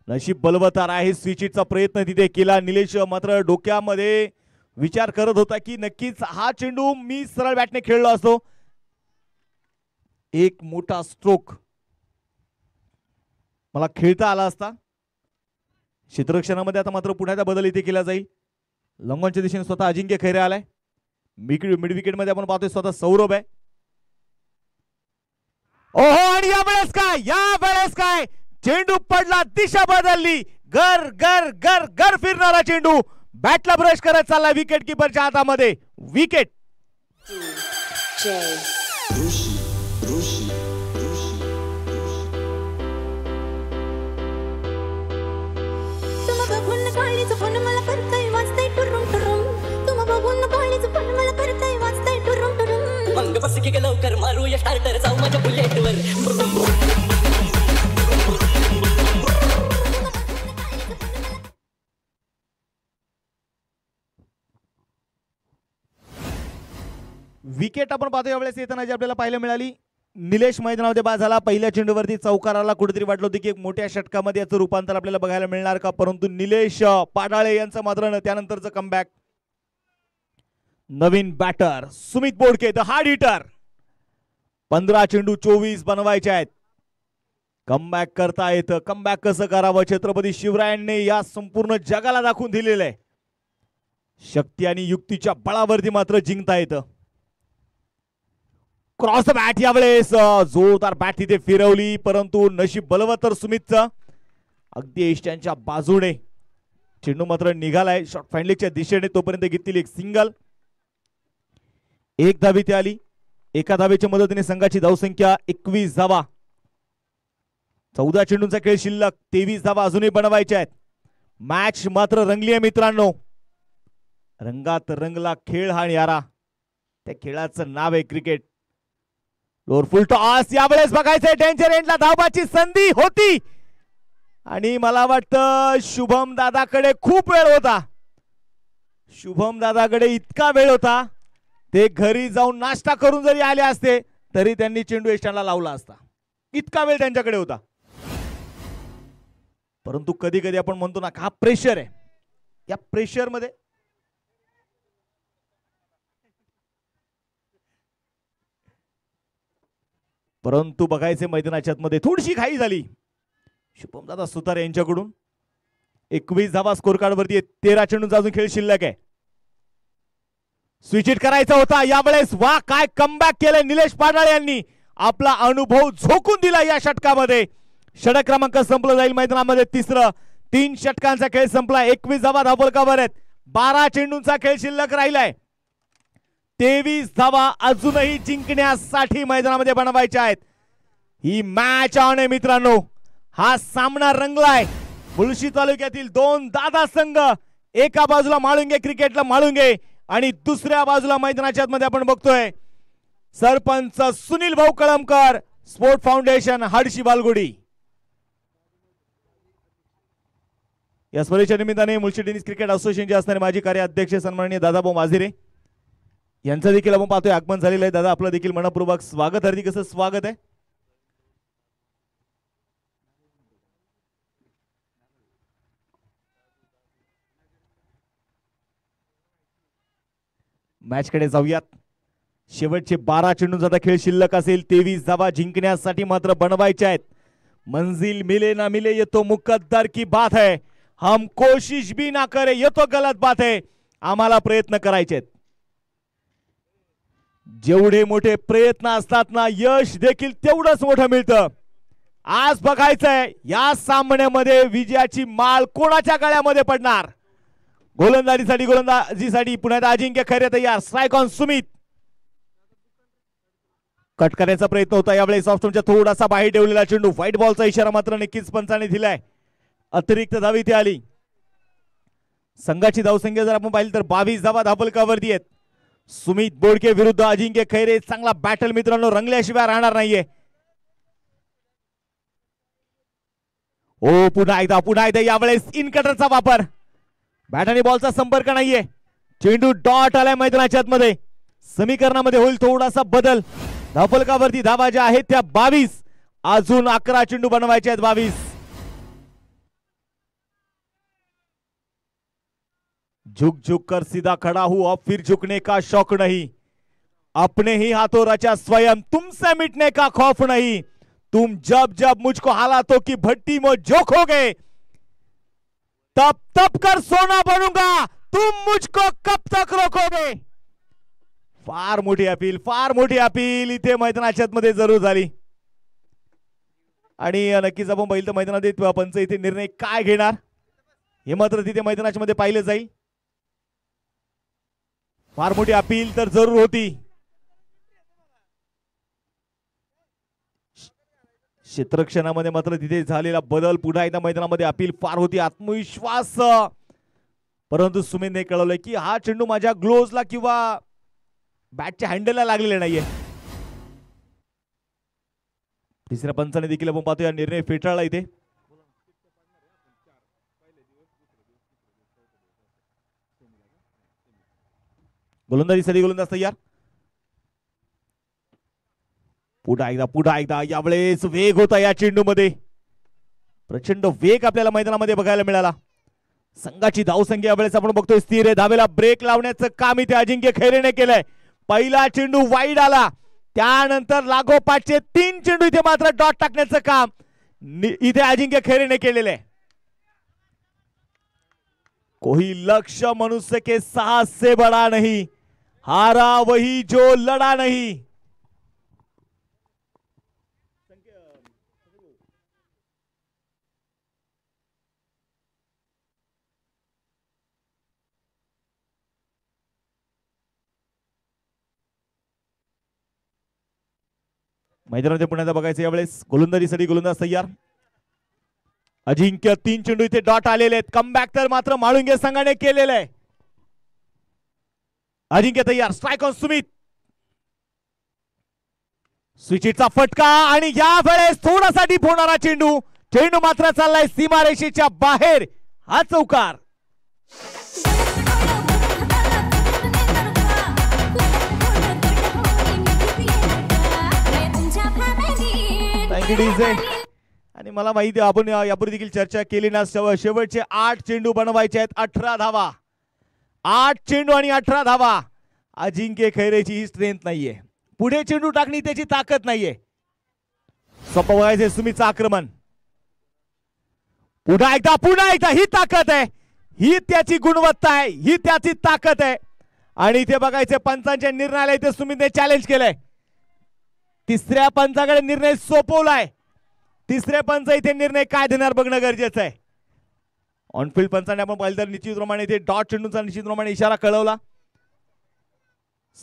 Speaker 5: नशीब बलवत्तर आहे. स्विचिटचा प्रयत्न तिथे केला. निलेश मात्र डोक्यामध्ये विचार करत होता की नक्कीच हा चेंडू मी सरळ बॅटने खेळलो असतो. एक मोठा स्ट्रोक मला खेळता आला असता. क्षेत्ररक्षणामध्ये आता मात्र पुन्हा बदल इथे केला जाईल. लंगॉनच्या दिशेने स्वतः अजिंक्य खैरे आलाय. मिड विकेट मध्ये आपण पाहतोय स्वतः सौरभ आहे. ओहो आणि यावेळेस काय चेंडू पडला. दिशा बदलली. गर गर गर गर फिरणारा चेंडू बॅटला ब्रश करत चालला विकेट किपरच्या हातामध्ये. विकेट.
Speaker 6: लवकर मारूया स्टार्टर जाऊ माझ्या बुलेटवर.
Speaker 5: विकेट आपण पाहतो यावेळेस येताना जी आपल्याला पाहायला मिळाली. निलेश मैदानामध्ये बाद झाला. पहिल्या चेंडूवरती चौकाराला कुठेतरी वाटलं होतं की एक मोठ्या षटकामध्ये याचं रूपांतर आपल्याला बघायला मिळणार का, परंतु निलेश पाडाळे यांचं मात्र त्यानंतरचं कमबॅक. नवीन batter Sumit Bodke the hard hitter. 15 चेंडू 24 बनवायचे आहेत. कमबॅक करता येतं. कमबॅक कसं करावं छत्रपती शिवरायांनी या संपूर्ण जगाला दाखवून दिलेलं आहे. शक्ती आणि युक्तीच्या बळावरती मात्र जिंकता येतं. क्रॉस बॅट यावेळेस जोरदार बॅट तिथे फिरवली, परंतु नशीब बलवत्तर सुमितचं. अगदी एष्ट्यांच्या बाजूने चेंडू मात्र निघालाय शॉर्ट फाइंडलिंगच्या दिशेने. तोपर्यंत घेतलेली एक सिंगल. एक धाव इथे आली. एका धावेच्या मदतीने संघाची धावसंख्या 21 धावा. 14 चेंडूंचा खेळ शिल्लक. 23 धावा अजूनही बनवायच्या आहेत. मॅच मात्र रंगली आहे मित्रांनो. रंगात रंगला खेळ हा न्यारा. त्या खेळाचं नाव आहे क्रिकेट. लोअर फुल टॉस यावेळेस बघायचंय. डेंजर एंडला धावबाची संधी होती आणि मला वाटतं शुभम दादाकडे खूप वेळ होता. शुभम दादाकडे इतका वेळ होता ते घरी जाऊन नाश्ता करून जरी आले असते तरी त्यांनी चेंडू एस्टँडला लावला असता. इतका वेळ त्यांच्याकडे होता. परंतु कधी कधी आपण म्हणतो ना हा प्रेशर आहे. या प्रेशर मध्ये परंतु बघायचे मैदानाच्या आतमध्ये थोडीशी घाई झाली शुभम दादा सुतार यांच्याकडून. 21 धावा स्कोर कार्ड वरती. 13 चेंडूंचा अजून खेळ शिल्लक आहे. स्विच इट करायचा होता यावेळेस. वा काय कमबॅक केलंय निलेश पाडाळे यांनी. आपला अनुभव झोकून दिला या षटकामध्ये. षटक क्रमांक संपलं जाईल मैदानामध्ये. तिसरं 3 षटकांचा खेळ संपला. 21 धावा धावफलकावर आहेत. 12 चेंडूंचा खेळ शिल्लक राहिलाय. 23 धावा अजूनही जिंकण्यासाठी मैदानामध्ये बनवायच्या आहेत. ही मॅच ऑन आहे मित्रांनो. हा सामना रंगलाय. मुळशी तालुक्यातील 2 दादा संघ. एका बाजूला माळुंगे क्रिकेटला माळुंगे आणि दुसऱ्या बाजूला मैदानाच्या आतमध्ये आपण बघतोय सरपंच सुनील भाऊ कळमकर, स्पोर्ट फाउंडेशन हडशी बालगुडी. या स्पर्धेच्या निमित्ताने मुळशी टेनिस क्रिकेट असोसिएशनचे असणारे माजी कार्याध्यक्ष सन्माननीय दादाभाऊ माजिरे यांचं देखील आपण पाहतोय आगमन झालेलं आहे. दादा आपलं देखील मनपूर्वक स्वागत. हार्दिक असं स्वागत आहे. मॅच कडे जाऊयात. शेवटचे 12 चेंडूंचा आता खेळ शिल्लक असेल. 23 धावा जिंकण्यासाठी मात्र बनवायच्या आहेत. मंजिल मिले ना मिले ये तो मुकद्दर की बात है. हम कोशिश भी ना करे ये तो गलत बात है. आम्हाला प्रयत्न करायचे आहेत. जेवढे मोठे प्रयत्न असतात ना यश देखील तेवढंच मोठं मिळतं. आज बघायचंय या सामन्यामध्ये विजयाची माळ कोणाच्या गळ्यामध्ये पडणार. गोलंदाजीसाठी पुन्हा अजिंक्य खैरे तयार. Strike on Sumit. कट करण्याचा प्रयत्न होता यावेळेस. ऑफस्टंपच्या थोडासा बाहेर ठेवलेला चेंडू. व्हाईट बॉलचा इशारा मात्र नक्कीच पंचाने दिलाय. अतिरिक्त धाव इथे आली. संघाची धावसंख्या जर आपण पाहिली तर 22 धावा धावफलकावरती आहेत. सुमित बोडके विरुद्ध अजिंक्य खैरे. चांगला बॅटल मित्रांनो. रंगल्याशिवाय राहणार नाहीये. ओ पुन्हा एकदा यावेळेस इन कटरचा वापर. बॅट आणि बॉलचा संपर्क नाहीये. चेंडू डॉट आलाय मैदानाच्या आतमध्ये. समीकरणामध्ये होईल थोडासा बदल. धावफलकावरती धावा ज्या आहेत त्या 22. अजून 11 चेंडू बनवायचे आहेत. 22. झुक झुक कर सीधा खड़ा हूं अब फिर झुकने का शौक नहीं. अपने ही हाथों रचा स्वयं तुमसे मिटने का खौफ नहीं. तुम जब जब मुझको हालातों की भट्टी में झोंकोगे तब तब कर सोना बनूंगा. तुम मुझको कब तक रोकोगे. फार मोठी अपील इथे मैदानाच्या मध्ये जरूर झाली. आणि नक्कीच आपण पाहिलं तर मैदानात पंच इथे निर्णय काय घेणार हे मात्र तिथे मैदानाच्या मध्ये पाहिलं जाईल. फार मोठी अपील तर जरूर होती. क्षेत्रक्षणामध्ये मात्र तिथे झालेला बदल. पुन्हा एकदा मैदानामध्ये अपील फार होती. आत्मविश्वास. परंतु सुमितने कळवलंय की हा चेंडू माझ्या ग्लोव्हजला किंवा बॅटच्या हँडलला लागलेला नाहीये. तिसऱ्या पंचाने देखील आपण पाहतो या निर्णय फेटाळला इथे. गोलंदाजीसाठी गोलंदाज तयार. पुन्हा एकदा यावेळेस वेग होता या चेंडू मध्ये. प्रचंड वेग आपल्याला मैदानामध्ये बघायला मिळाला. संघाची धावसंख्या यावेळेस आपण बघतोय स्थिर आहे. धावेला ब्रेक लावण्याचं काम इथे अजिंक्य खैरेने केलंय. पहिला चेंडू वाईड आला. त्यानंतर लागोपाठचे 3 चेंडू इथे मात्र डॉट टाकण्याचं काम इथे अजिंक्य खैरेने केलेलं आहे. कोई लक्ष्य मनुष्य के साहस से बड़ा नहीं. हारा वही जो लड़ा नहीं. मैदानामध्ये पुन्हा बघायचं यावेळेस गोलंदाजीसाठी गोलंदाज तयार. अजिंक्य 3 चेंडू इथे डॉट आलेले आहेत. कमबॅक तर मात्र म्हाळुंगे संघाने केलेलं आहे. अजिंक्य तयार. Strike on Sumit. स्विचिटचा फटका आणि या वेळेस थोडासा डीप होणारा चेंडू. चेंडू मात्र चाललाय सीमारेषेच्या बाहेर. हा चौकार. आणि मला माहिती आहे आपण यापूर्वी देखील चर्चा केली ना. शेवटचे 8 चेंडू बनवायचे आहेत. 18 धावा. 8 चेंडू आणि 18 धावा. अजिंक्य खैरेची ही स्ट्रेंथ नाहीये. पुढे चेंडू टाकणी त्याची ताकद नाहीये. सोपं बघायचे सुमितचं आक्रमण. पुन्हा एकदा ही ताकद आहे. ही त्याची गुणवत्ता आहे. ही त्याची ताकद आहे. आणि इथे बघायचे पंचांच्या निर्णयाला इथे सुमितने चॅलेंज केलंय. तिसऱ्या पंचाकडे निर्णय सोपवलाय. तिसरे पंच इथे निर्णय काय देणार बघणं गरजेचं आहे. ऑनफिल्ड पंचाने आपण पाहिलं तर निश्चितप्रमाणे इथे डॉट चेंडूचा निश्चितप्रमाणे इशारा कळवला.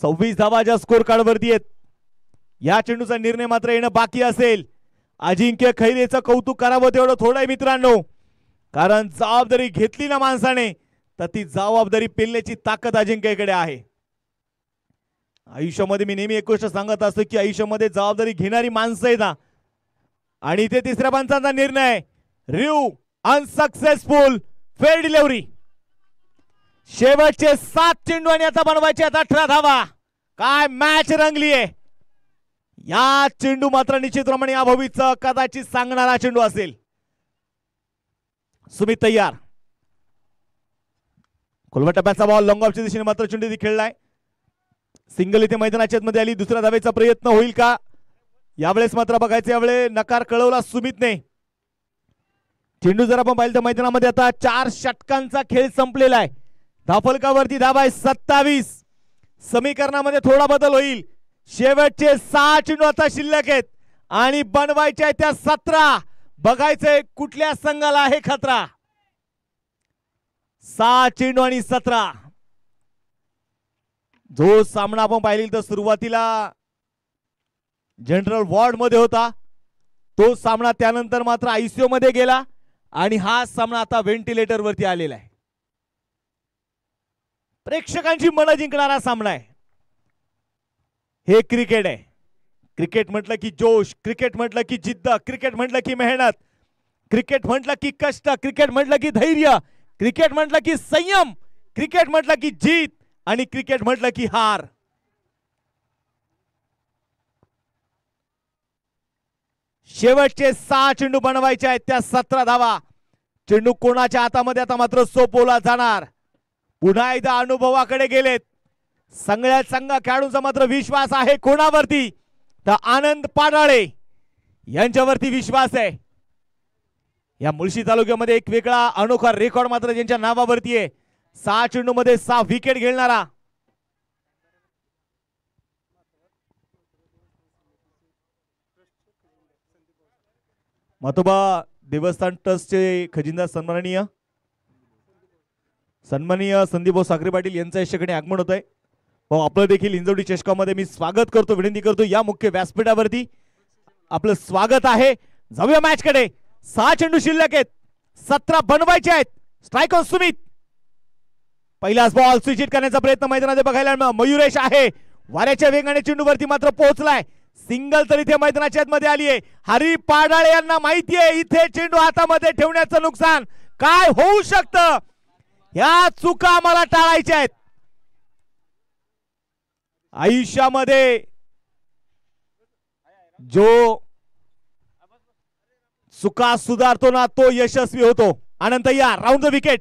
Speaker 5: 26 धावा ज्या स्कोर कार्ड वरती आहेत. या चेंडूचा निर्णय मात्र येणं बाकी असेल. अजिंक्य खैरेचं कौतुक करावं तेवढं थोडं आहे मित्रांनो. कारण जबाबदारी घेतली ना माणसाने तर ती जबाबदारी पेलण्याची ताकद अजिंक्यकडे आहे. आयुष्यामध्ये मी नेहमी एक गोष्ट सांगत असतो की आयुष्यामध्ये जबाबदारी घेणारी माणसं आहेत ना. आणि इथे तिसऱ्या पंचांचा निर्णय. रिव्ह अनसक्सेसफुल फेअर डिलिव्हरी. शेवटचे 7 चेंडू आणि आता बनवायचे 18 धावा. काय मॅच रंगली आहे. या चेंडू मात्र निश्चितप्रमाणे या भविष्य कदाचित सांगणारा चेंडू असेल. सुमित तयार. खोलवर टप्प्याचा बॉल लॉंग ऑफच्या दिशेने मात्र चेंडू खेळलाय. सिंगल इथे मैदानाच्या मध्ये आली. दुसऱ्या धावेचा प्रयत्न होईल का. यावेळेस मात्र बघायचं यावेळेस नकार कळवला सुमितने. चेंडू जर आपण पाहिलं तर मैदानामध्ये आता 4 षटकांचा खेळ संपलेला आहे. धावफलकावरती धावा आहे 27. समीकरणामध्ये थोडा बदल होईल. शेवटचे 6 चेंडू आता शिल्लक आहेत आणि बनवायचे आहेत त्या 17. बघायचंय कुठल्या संघाला आहे खतरा. 6 चेंडू आणि 17. जो सामना आपण पाहिला तर सुरुवातीला जनरल वॉर्ड मध्ये होता. तो सामना त्यानंतर मात्र आयसीयू मध्ये गेला आणि हा सामना आता व्हेंटिलेटर वरती आलेला आहे. प्रेक्षकांची मन जिंकणारा सामना आहे. हे क्रिकेट आहे. क्रिकेट म्हटलं की जोश, क्रिकेट म्हटलं की जिद्द, क्रिकेट म्हटलं की मेहनत. क्रिकेट म्हटलं की कष्ट, क्रिकेट म्हटलं की धैर्य, क्रिकेट म्हटलं की संयम, क्रिकेट म्हटलं की जीत आणि क्रिकेट म्हटलं की हार. शेवटचे 6 चेंडू बनवायचे आहेत, त्या 17 धावा. चेंडू कोणाच्या हातामध्ये आता मात्र सोपवला जाणार. पुन्हा एकदा अनुभवाकडे गेलेत. सगळ्या संघ खेळाडूंचा मात्र विश्वास आहे कोणावरती, तर आनंद पाडाळे यांच्यावरती विश्वास आहे. या मुळशी तालुक्यामध्ये एक वेगळा अनोखा रेकॉर्ड मात्र ज्यांच्या नावावरती आहे. 6 चेंडू मध्ये 6 विकेट घेणारा. मतोबा देवस्थान ट्रस्टचे खजिनदार सन्माननीय संदीप साखरे पाटील यांचं यशाकडे आगमन होत आहे. आपलं देखील हिंजवडी चषकामध्ये मी स्वागत करतो, विनंती करतो या मुख्य व्यासपीठावरती आपलं स्वागत आहे. जाऊया मॅच कडे. 6 चेंडू शिल्लक आहेत, 17 बनवायचे आहेत. Strike on Sumit. पहिलाच बॉल स्विच हिट करण्याचा प्रयत्न मैदानात बघायला मयुरेश आहे. वाऱ्याच्या वेगाने चेंडूवरती मात्र पोहोचलाय. सिंगल तर इथे मैदानाच्या आतमध्ये आली आहे. हरी पाडाळे यांना माहिती आहे इथे चेंडू हातामध्ये ठेवण्याचं नुकसान काय होऊ शकतं. या चुका आम्हाला टाळायच्या आहेत. आयुष्यामध्ये जो चुका सुधारतो ना तो यशस्वी होतो. अनंत या round the wicket.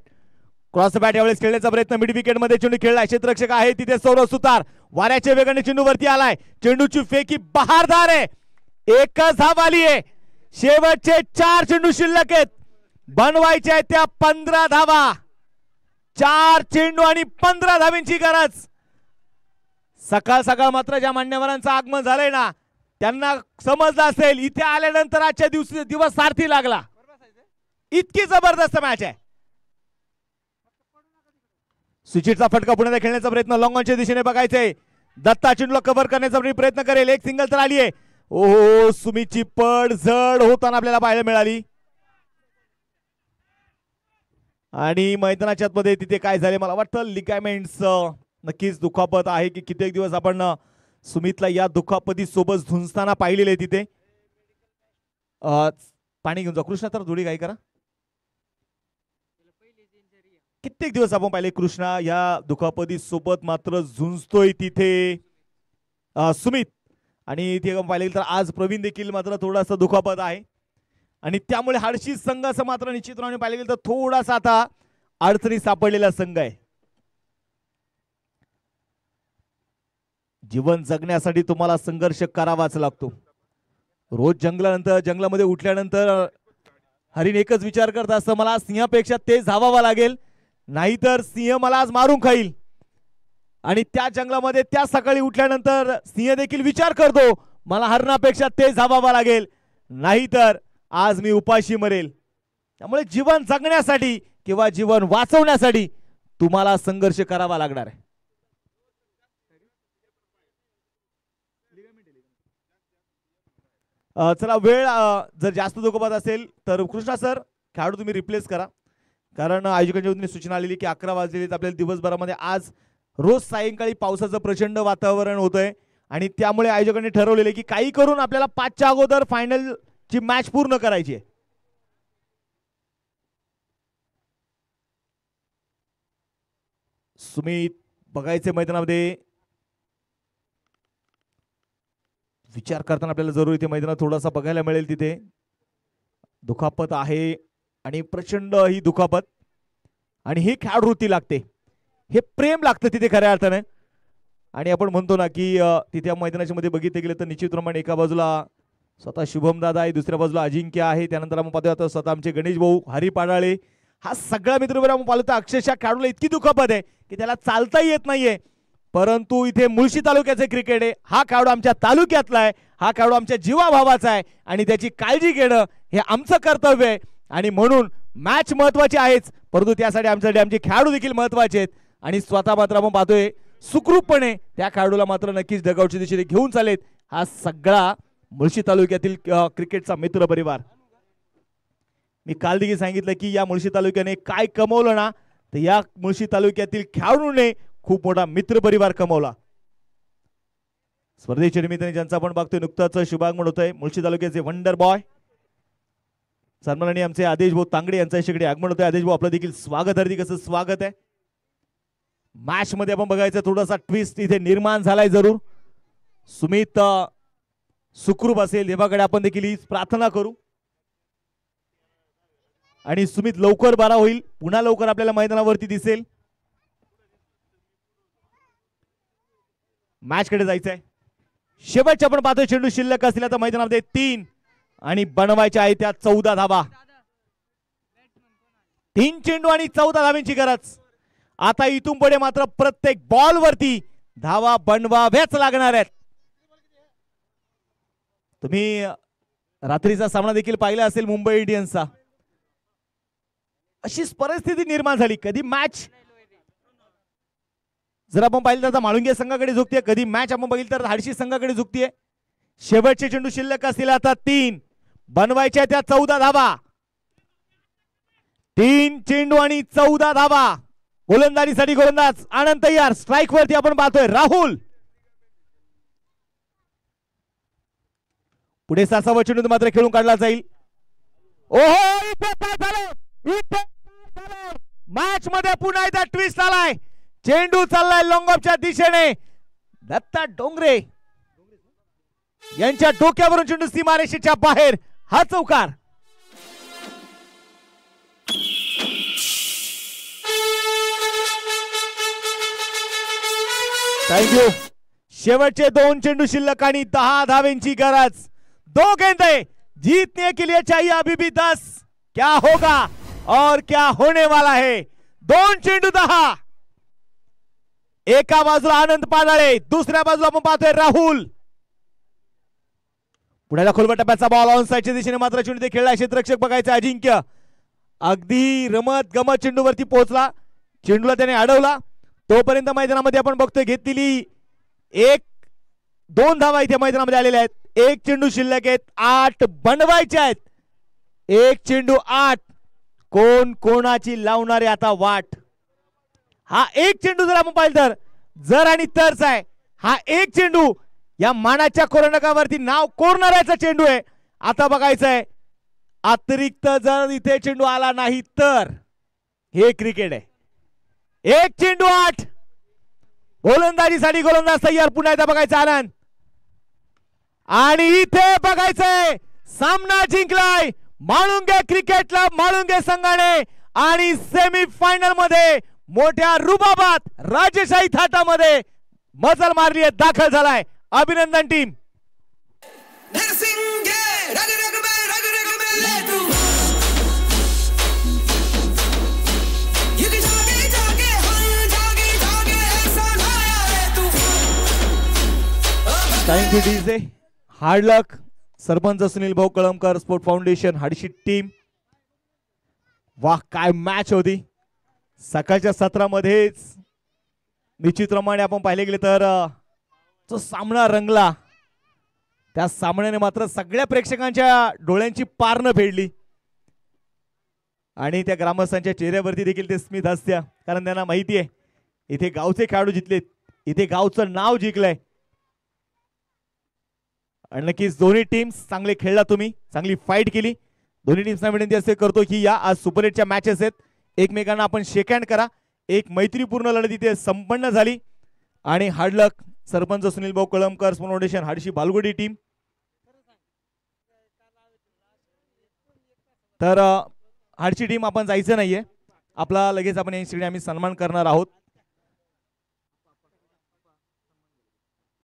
Speaker 5: Cross bat यावेळेस खेळण्याचा प्रयत्न मिड विकेट मध्ये चेंडू खेळलाय. क्षेत्ररक्षक आहे तिथे सौरव सुतार. वाऱ्याच्या वेगाने चेंडू वरती आलाय. चेंडूची फेकी बहारदार आहे. एकच धाव आली आहे. शेवटचे 4 चेंडू शिल्लक आहेत. बनवायचे आहेत त्या 15 धावा. 4 चेंडू आणि 15 धावींची गरज. सकाळ सकाळ मात्र ज्या मान्यवरांचं आगमन झालंय ना त्यांना समजलं असेल इथे आल्यानंतर आजच्या दिवस सारथी लागला. इतकी जबरदस्त मॅच आहे. स्विचिटचा फटका पुण्याला खेळण्याचा प्रयत्न लॉंग ऑनच्या दिशेने बघायचंय. दत्ता चेंडूला कव्हर करण्याचा प्रयत्न करेल. एक सिंगल तर आली आहे. ओहो सुमितची पड जड होताना आपल्याला पाहायला मिळाली. आणि मैदानाच्या आतमध्ये तिथे काय झाले मला वाटतं लिगामेंट्स नक्कीच दुखापत आहे की कित्येक दिवस आपण सुमितला या दुखापती सोबत झुंजताना पाहिलेले तिथे. पाणी घेऊन जा कृष्णा तर थोडी काही करा. कित्येक दिवस आपण पाहिले कृष्णा या दुखापती सोबत मात्र झुंजतोय तिथे सुमित. आणि इथे आपण पाहिले तर आज प्रवीण देखील मात्र थोडासा दुखापत आहे आणि त्यामुळे हर्षी संघ असं मात्र निश्चितपणे पाहिले गेलं तर थोडासा आता अडचणी सापडलेला संघ आहे. जीवन जगण्यासाठी तुम्हाला संघर्ष करावाच लागतो. रोज जंगलामध्ये उठल्यानंतर हरिण एकच विचार करत असतं मला सिंहापेक्षा तेज धावावा लागेल नाहीतर सिंह मला आज मारून खाईल. आणि त्या जंगलामध्ये त्या सकाळी उठल्यानंतर सिंह देखील विचार करतो मला हरणापेक्षा तेज धावावा लागेल नाहीतर आज मी उपाशी मरेल. त्यामुळे जीवन जगण्यासाठी किंवा जीवन वाचवण्यासाठी तुम्हाला संघर्ष करावा लागणार आहे. चला वेळ जर जास्त दुखापत असेल तर कृष्णा सर खेळाडू तुम्ही रिप्लेस करा. कारण आयोजकांच्या वतीने सूचना आलेली की 11 वाजलेले आपल्याला दिवसभरामध्ये आज रोज सायंकाळी पावसाचं प्रचंड वातावरण होतंय आणि त्यामुळे आयोजकांनी ठरवलेले की काही करून आपल्याला 5च्या अगोदर फायनल ची मॅच पूर्ण करायची आहे. सुमित बघायचे मैदानामध्ये विचार करताना आपल्याला जरूर इथे मैदानात थोडासा बघायला मिळेल. तिथे दुखापत आहे आणि प्रचंड ही दुखापत आणि ही खेळाडूवृत्ती लागते हे प्रेम लागतं तिथे खऱ्या अर्थाने. आणि आपण म्हणतो ना की तिथे मैदानाच्या मध्ये बघितले गेले तर निश्चितप्रमाणे एका बाजूला स्वतः शुभम दादा आहे दुसऱ्या बाजूला अजिंक्य आहे त्यानंतर आपण पाहतो स्वतः आमचे गणेश भाऊ हरी पाडाळे हा सगळा मित्रबरोबर आपण पाहतो अक्षरशः खेळाडूला इतकी दुखापत आहे की त्याला चालताही येत नाहीये. परंतु इथे मुळशी तालुक्याचे क्रिकेट आहे. हा खेळाडू आमच्या तालुक्यातला आहे. हा खेळाडू आमच्या जीवाभावाचा आहे आणि त्याची काळजी घेणं हे आमचं कर्तव्य आहे. आणि म्हणून मॅच महत्वाची आहेच परंतु त्यासाठी आमचे खेळाडू देखील महत्वाचे आहेत. आणि स्वतः मात्र आपण पाहतोय सुखरूपपणे त्या खेळाडूला मात्र नक्कीच डगआउटच्या दिशेने घेऊन चालेल हा सगळा मुळशी तालुक्यातील क्रिकेटचा मित्र परिवार. मी काल देखील सांगितलं की या मुळशी तालुक्याने काय कमवलं ना तर या मुळशी तालुक्यातील खेळाडूने खूप मोठा मित्र परिवार कमवला. स्पर्धेच्या निमित्ताने ज्यांचा आपण बघतोय नुकताच शुभागमन होतंय मुळशी तालुक्याचे वंडर बॉय सन्माननीय आमचे आदेश भाऊ तांगडे यांचं शेकडे आगमन होते. आदेश भाऊ आपलं देखील स्वागत, हार्दिक असं स्वागत आहे. मॅच मध्ये आपण बघायचं थोडासा ट्विस्ट इथे निर्माण झालाय. जरूर सुमित सुखरूप असेल देवाकडे आपण देखील हीच प्रार्थना करू आणि सुमित लवकर बरा होईल, पुन्हा लवकर आपल्याला मैदानावरती दिसेल. मॅच कडे जायचंय. शेवटचे आपण पाहतोय चेंडू शिल्लक असतील तर मैदानामध्ये 3 आणि बनवायच्या आहे त्या 14 धावा. 3 चेंडू आणि 14 धावांची गरज. आता इथून पुढे मात्र प्रत्येक बॉल वरती धावा बनवाव्याच लागणार आहेत. तुम्ही रात्रीचा सामना देखील पाहिला असेल मुंबई इंडियन्सचा. अशीच परिस्थिती निर्माण झाली. कधी मॅच जर आपण पाहिलं तर माळुंगे संघाकडे झुकते, कधी मॅच आपण बघितलं तर धाडशी संघाकडे झुकते. शेवटचे चेंडू शिल्लक असतील आता 3, बनवायच्या त्या 14 धावा. 3 चेंडू आणि 14 धावा. गोलंदाजीसाठी गोलंदाज आनंद तयार. स्ट्राईक वरती आपण पाहतोय राहुल. पुढे 6वा चेंडू मात्र खेळून काढला जाईल. ओहो, इथे काय झालं? मॅच मध्ये पुन्हा एकदा ट्विस्ट आलाय. चेंडू चाललाय लॉंगऑफच्या दिशेने. दत्ता डोंगरे यांच्या डोक्यावरून चेंडू सीमारेषेच्या बाहेर. हा चौकार. थँक्यू. शेवटचे 2 चेंडू शिल्लक आणि 10 धावेंची गरज. 2 गेंदे जीतने के लिए चाहिए अभी भी 10. क्या होगा और क्या होने वाला है. 2 चेंडू 10. एका बाजूला आनंद पाडाळे, दुसऱ्या बाजूला आपण पाहतोय राहुल. पुढे खोलवर टप्प्याचा बॉल ऑन साइडच्या दिशेने मात्र चेंडू ते खेळला. क्षेत्ररक्षक बघायचा अजिंक्य अगदी रमत गमत चेंडूवरती पोहोचला. चेंडूला त्याने अडवला. तोपर्यंत मैदानामध्ये आपण बघतोय घेतलेली 1-2 धावा इथे मैदानामध्ये आलेल्या आहेत. 1 चेंडू शिल्लक आहेत. 8 बनवायचे आहेत. 1 चेंडू 8. कोण कोणाची लावणारे आता वाट. हा 1 चेंडू जर आपण पाहिलं तर जर आणि तरच आहे. हा 1 चेंडू या मानाच्या कोरंडकावरती नाव कोरणाऱ्याचा चेंडू आहे. आता बघायचंय अतिरिक्त जर इथे चेंडू आला नाही तर हे क्रिकेट आहे. 1 चेंडू 8. गोलंदाजीसाठी गोलंदाज तयार. पुन्हा एकदा बघायचा आनंद. आणि इथे बघायचंय सामना जिंकलाय म्हाळुंगे क्रिकेट क्लब म्हाळुंगे संघाने आणि सेमीफायनल मध्ये मोठ्या रुबाबात राजेशाही थाटामध्ये मजल मारली आहे. दाखल झालाय. अभिनंदन टीम. Thank you DJ. हार्ड लक. सरपंच सुनील भाऊ कळमकर, स्पोर्ट फाउंडेशन, हाडशी टीम. वाह, काय मॅच होती. सकाळच्या सत्रामध्येच निश्चितप्रमाणे आपण पाहिले गेले तर जो सामना रंगला त्या सामन्याने मात्र सगळ्या प्रेक्षकांच्या डोळ्यांची पारणं फेडली आणि त्या ग्रामस्थांच्या चेहऱ्यावरती देखील ते स्मित हास्य. कारण त्यांना माहिती आहे इथे गावचे खेळाडू जिंकलेत, इथे गावचं नाव जिंकलंय. आणि नक्कीच दोन्ही टीम्स चांगले खेळला, तुम्ही चांगली फाईट केली. दोन्ही टीम्सना विनंती असे करतो की या आज सुपर 8च्या मॅचेस आहेत, एकमेकांना आपण शेक हँड करा. एक मैत्रीपूर्ण लढत इथे संपन्न झाली आणि हार्ड लक. सरपंच सुनील भाऊ Kalamkar, sport foundation, हाडशी Balgudi team. तर हाडशी टीम आपण जायचं नाहीये, आपला लगेच आपण या आम्ही सन्मान करणार आहोत.